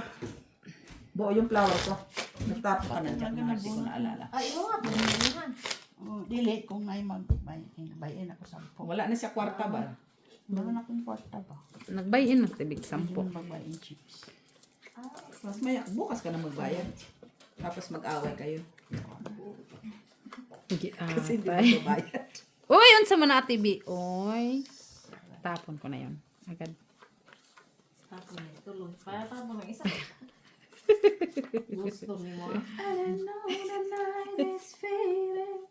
Buo yung flower ko. Nagtapo ka na dyan. Hindi ko naalala. Ay, imo nga, pagminihan. Oh, dili kung may magbayin ako 10. Wala na siya kwarta ba? Meron akong kwarta ba? Nagbayin na tibig 10. Kung magbayin chips. Mas maya, bukas ka na magbayad. Tapos mag-away kayo. Kasi hindi mo Atay. magbayad. Uy, unsa man na ate B. Uy. Tapon ko na yon. Agad. Tapos na, tuloy. Kaya tapos ng isa. Gusto ni mo. And I know the night is fading.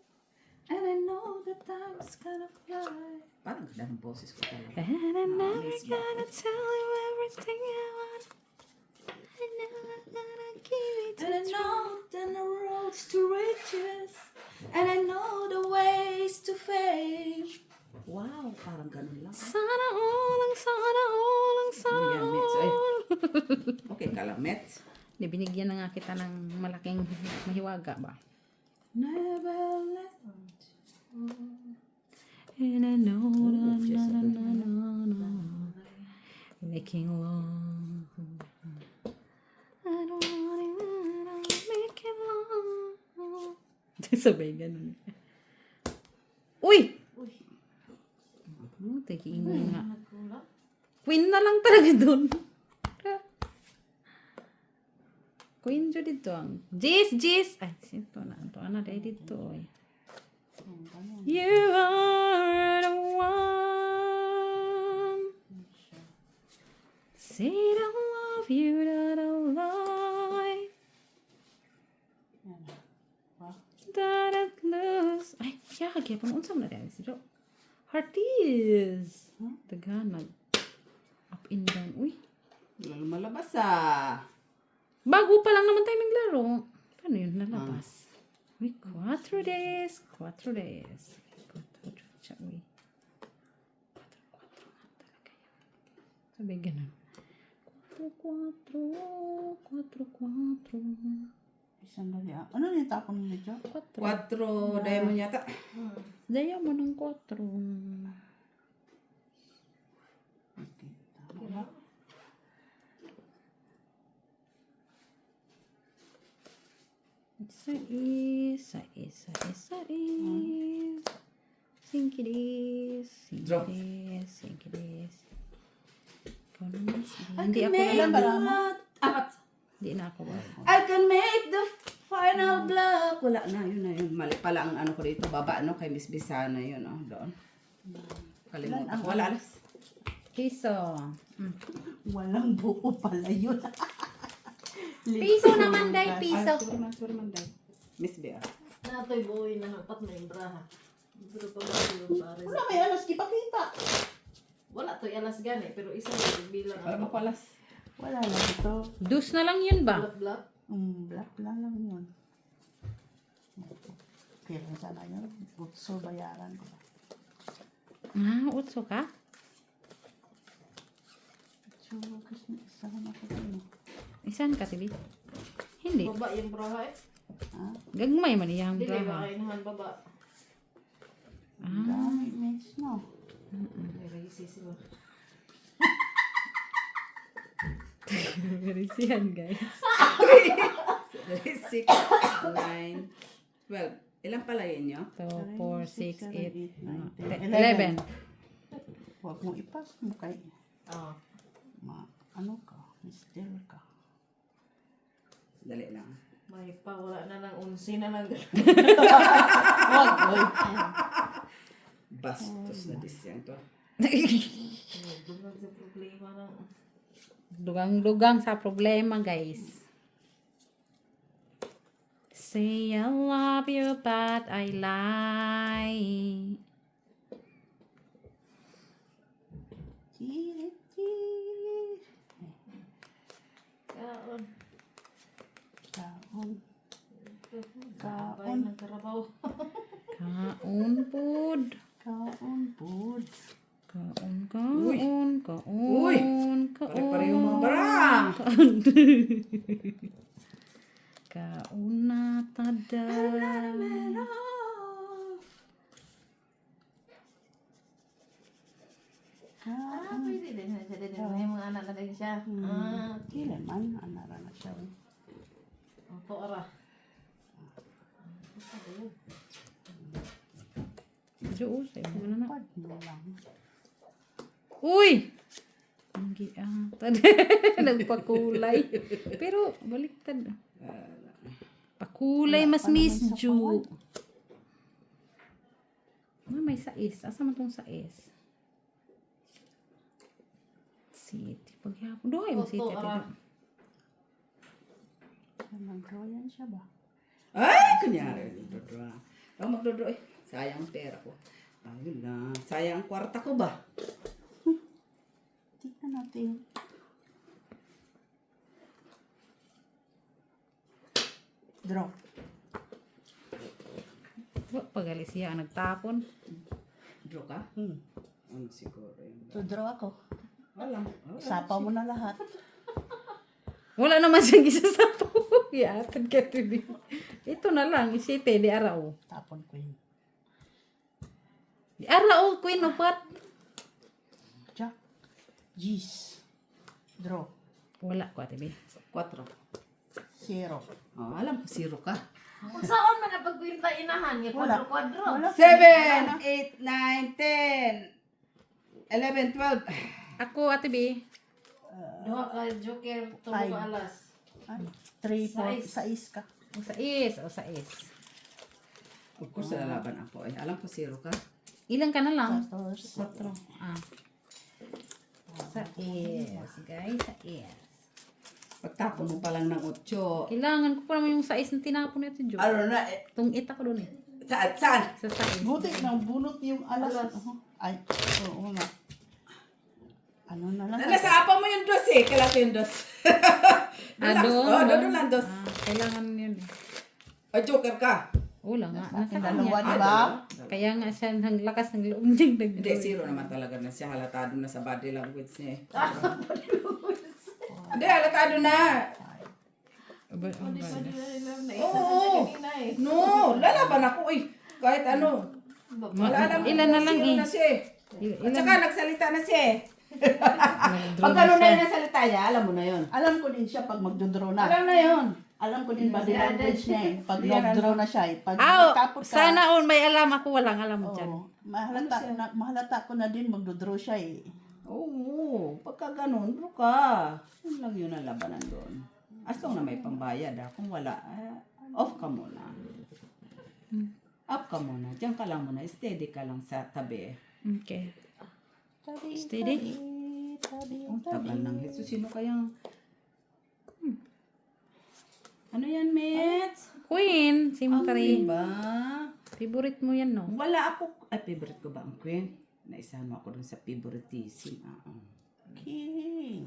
And I know the time's gonna fly. Parang ganda ng boses ko talaga. And I'm never gonna tell you everything I want. I know I'm gonna give it to And I know the roads to riches. And I know the ways to fame. Wow, parang ganun lang. Sana all, ang sana all, ang sana Ano yan, Mets? Ay. all. Okay ka lang, Mets. Di, binigyan na nga kita ng malaking mahiwaga ba? Never let And I know na yes, na na na na making love. I don't want it, making love. Sabay ganun. Uy! Oh, teki-ingay nga. Queen na lang talaga dun. Queen jo dito ang. Jis. Ay, sito na. Ito na dahil dito. Ay. You are the one. Say I love you that I like. That I lose. Ay, kaya kagyapon. Unsam na dahil si Jo. Hearties. Taganag. Up and down. Uy. Lumalabas ah. Bago pa lang naman tayo naglaro. Paano yun nalabas? Uy, 4 days. 4 days. 4 siya, uy. 4 nga talaga yun. Sabi ganun. 4. Isang gali ah. Ano yung tapon mo medyo? 4. 4 diamond yata. Daya mo ng 4. Tama ba? Isa is. Singkidis. Drop. Singkidis. Ikaw naman. I Hindi can ako. make Ilan ba the lang? blood. Hindi na ako. I can make the final block. Wala na, yun na yun. Mali pala ang ano ko dito. Baba, ano, kay Miss Bisana yun, oh, doon. Kalimutan ko. Wala alas. Piso. Walang buo pala yun. Piso naman, day. Ay, Piso. sorry man, day. Miss Bea. Natoy buhay na hapat na yung braha. Pero pa ba yung pare? Wala may alas, ipakita. Wala to alas gani, pero isa bilang Alam mo ko alas. Wala lang ito. Dus na lang yun ba? Blap. Black lang yun. Pero sana yun. Utso bayaran ko. Utso ka? So, kasi isa ko na ko yun. Isan ka, tibi? Hindi. Baba yung braha eh. Gagmay man iyang Dili ba braha. kayo naman baba? Ang dami, mess, no? May racist sila. Risihan, guys. 6, 9, 12. Ilan pala yun nyo? 2, 4, 6, 8, 11. 11. Huwag mo ipas mo kay Oo. ano ka, mister ka. Dali lang. May pa, wala na lang. Unsi na lang. Huwag, huwag. Bastos na disyang to. Dugang sa problema ng... Dugang-dugang sa problema, guys. Say I love you, but I lie. Kaon. Kaon. Kabay ng karabaw. Kaon pod. Kaon, bud. Kaon. Uy. Kaon. Pare-pareho mga bara. Kaon na tada. Pwede din na siya din. May mga anak na din siya. Kailan man, anara na siya. Opo, ara. Diyo, sa iyo na na. Pad mo lang. Uy! Ang giatad. Nagpakulay. Pero, baliktad. Pakulay mas Miss Ju. May sais. Asa man tong sais? City. Paghapon. Doon mo city. Nag-grow yan siya ba? Ay, kunyari. Magdodo. Ako magdodo eh. Sayang ang pera ko. Ayun na. Sayang ang kwarta ko ba? Tignan natin. Draw. Pagali siya ang nagtapon. Draw ka? Ano siguro yun? So, draw ako. Wala. Sapa mo na lahat. Wala naman siyang isasapo. Iatad ka tibi. Ito na lang. Isite di araw. Tapon ko yun. Di araw. Queen upat. Jack. G's. Draw. Wala ko tibi. 4. 0. Oh, alam ko, 0 ka. Kung saan man na pagkwinta inahan, yung Wala. kwadro-kwadro. Wala. 7, 8, 9, 10, 11, 12. Ako, Ate B. Duha ka joker, tulo Five. ka alas. 3, 4, Sais. 6 ka. O sa is. Of course, lalaban ako eh. Alam ko 0 ka. Ilan ka na lang? 14. 4. Sa is, guys. Sa is. Pagtapon mo pa lang ng 8. Kailangan ko pa naman yung sa is na tinapon nito, Jo. Ano na eh. Tungit ako doon eh. Saan? Saan? Sa is. Buti nang bunot yung alas. Ay, oo nga. Ano na lang. Nasa apa mo yung dos eh. Kailan ko yung dos. Doon? Oh, doon lang dos. Kailangan yun eh. O, joker ka. Wala nga. Nasa Dalawa, kanya. di ba? Kaya nga siya ang lakas ng loob niyang Hindi, nag-do. 0 naman talaga na siya. Halatado na sa body language niya eh. Hindi, halatado na. Oo. No, lalaban ako eh. Kahit ano. Wala alam Ilan na lang sino eh. na siya eh. At saka nagsalita na siya eh. Nag-draw Pag na ano na siya. yung nasalita niya, alam mo na yun. Alam ko din siya pag magdodraw na. Alam na yun. Alam ko din body language niya eh. Pag nag-draw na siya eh. Pag Aw, tapos ka. sana all may alam ako, walang alam dyan. Oo. Mahalata ko na din magdodraw siya eh. Oo, pagka ganun, bro ka. Yun lang yun ang labanan doon. As long na may pambayad ha. Kung wala, off ka muna. Up ka muna. Diyan ka lang muna. Steady ka lang sa tabi. Okay. Tabi, Steady. tabi, Oh, tagal ng Jesus. Sino kayang... Ano yan, Mets? Queen, siyempre. Diba? Favorite mo yan, no? Wala ako... Ay, favorite ko ba ang Queen? Naisahan mo ako dun sa favoritism. Okay.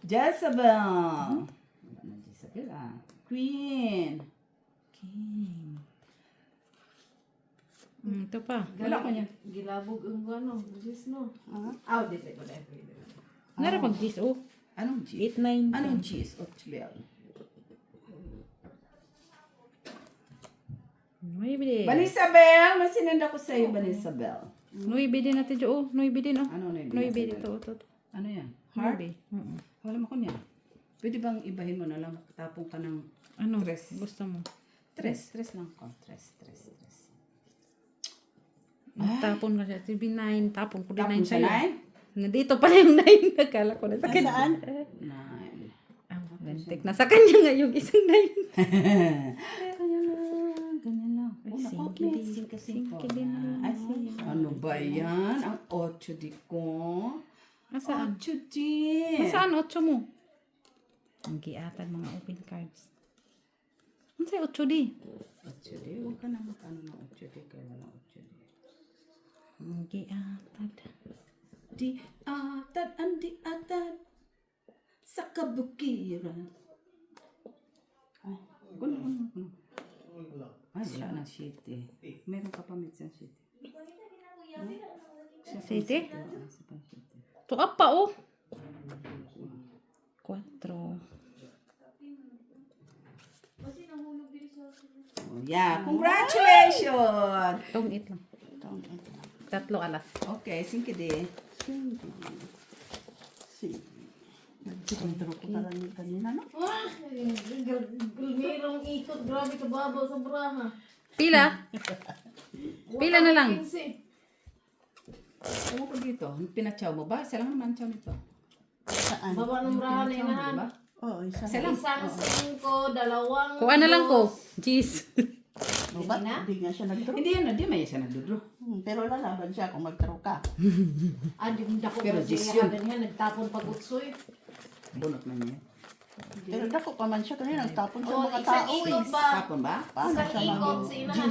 Jezebel! Wala na Jezebel Queen! King. Ito pa. Wala ko niya. Gilabog ang ano, Diyos no. Ah, di ba? Nara mag-dis, oh. Anong cheese? 8, 9. Anong cheese? Oatmeal. Nuibe. Banisabel! May sinenda ko sa'yo, Banisabel. Nuibe din natin, Jo. Oh, nuibe din, oh. Ano na yun? Nuibe dito, ito. Ano yan? Heart? Nuibe. Wala mo ko niya. Pwede bang ibahin mo na lang? Tapong ka ng Ano? Tres. Gusto mo? tres. Tres lang ko. Tres. Tapon ka siya. TV9. Tapon ko din Tapon 9 sa sa'yo. 9? Nandito pala yung 9. Nakala ko na sa kanya. Saan? 9. Gantik. Nasa kanya nga yung isang 9. Ganyan lang. Singki din na lang. Ano ba yan? Ang 8 di ko. Asaan? 8 di. Saan 8 mo? Ang giatan mga open cards. Ano sa'yo 8 di? 8 di. Huwag ka na makano ng 8 di. Kaya walang 8 di. Ang giatan. Di atad, andi atad. Sa kabukiran. Ay, gulo. Ay, wala na sheet eh. Meron ka pa minsan sheet. City? Isa pa sheet. To apa oh. 4. Oh, yeah, congratulations! Itong 8 lang. Tatlo alas. Okay, singkidi. Nag-draw ko talaga yung kanina, no? Mayroong ikot, grabe ka babaw sa braha. Pila? Pila na lang. 15. Ano ko dito? Pinachaw mo ba? Isa lang naman ang chaw nito. Saan? Baba ng braha na Pinachaw mo, inahan. diba? Oo, isa Isa lang. lang. Isang 5, dalawang. Kuha na lang ko. Jeez. O ba? Hindi nga siya nag-draw. Hindi yan, hindi may siya nagdudro. Pero lalaban siya kung mag-draw ka. Ah, di mo dako Pero pa Diyos siya. yun. Ganyan, nagtapon pag-utsoy. Bunot na niya. Pero dako pa man siya kanina. Nagtapon sa Oh, mga isang tao eh. ikot ba? Tapon ba? Paano Isang siya ikot, mag- sa inahan,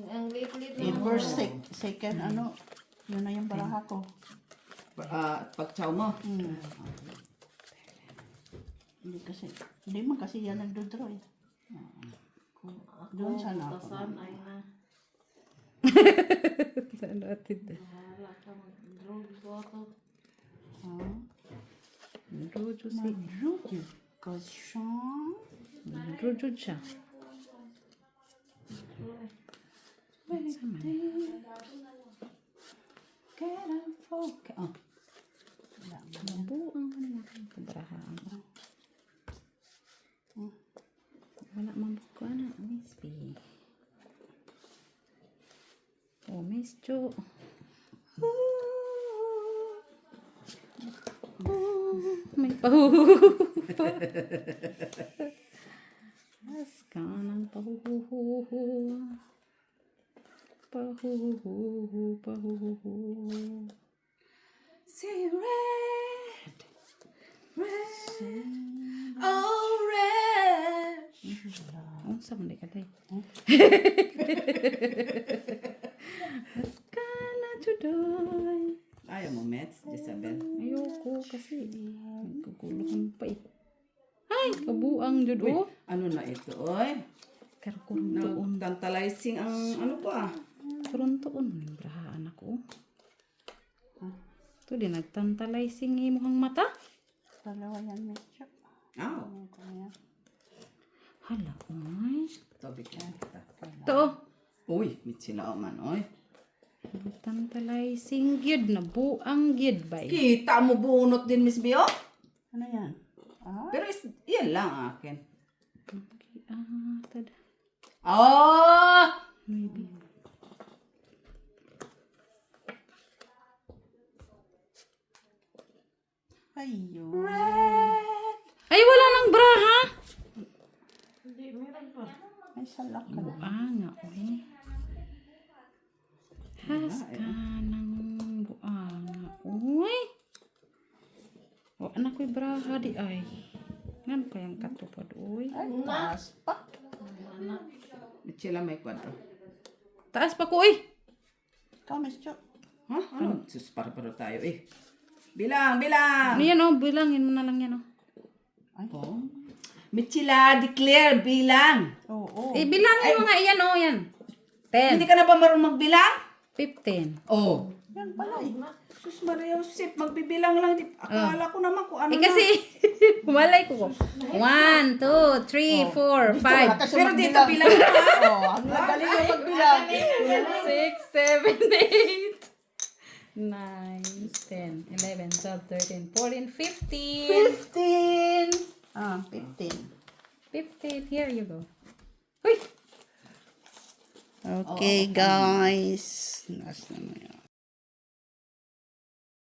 ang lit-lit In na. verse second, ano, yun na yung baraha ko. Pagchaw mo. Hindi man kasi yan nagdodraw eh. Doon sana ako. Tasan ay na. Saan atid? Wala ka mag-draw ko ako. Rojo si. Madrugi ka siya. Rojo siya. Oh. Mabuang ka na. Kabrahaan. Wala mabuko na. Miss B. Oh, Miss Jo. May pahuhuhu pa. Taas ka ng pahuhuhu. Pahuhuhu, pahuhuhu. Say red, red, oh red. Ang sa mga katay. Taas ka na judoy. Ayaw mo, Mets, Jezabel. Ayoko kasi. Nagkaguluhan pa eh. Ay, kabuang jud Uy, oh. ano na ito, oy? Karkurong tuon. Tantalizing ang ano ko ah. Kurong tuon. Brahaan ako. Ito din, nagtantalizing imuhang mata. Dalawa yan, medyo. Aw, Hala, oy. tubig yan kita. Ito oh. Uy, mitsila man, oy. Tantalizing gyud na buang gyud bay. Kita mo bunot din, Miss Bio? Ano yan? Ah, Pero yan lang akin. Tada. Oh! Maybe. ayun. Red. Ay, wala nang bra ha? Hindi, meron pa. May salak ka na. Buang nga oy. Has ka ng buang nga oy. O anak ko'y braha di ay. Ngano kayang katupad oy. Ay, taas pa. Mitsila may kwadro. Taas pa ko oy. Ikaw, Miss Jo. Ha? Ano? Sus, para tayo eh. Bilang, bilang! Ano yan oh, bilangin mo na lang yan oh. Oh. Mitsila, declare, bilang! Oo. Eh bilangin mo nga yan oh, yan. Hindi 10, ka na ba marunong magbilang? 15. Oh. Yan pala eh. Sus, Maria Josep, magbibilang lang. Akala ko naman kung ano Eh kasi, malay ko. 1, 2, 3, 4, 5, Pero dito bilang ka. Oo, ang nagaling yung magbilang. 6, 7, 8, 9, 10, 11, 12, 13, 14, 15. 15. Ah, 15. 15. Here you go. Uy! Okay, guys. Nasa na yan.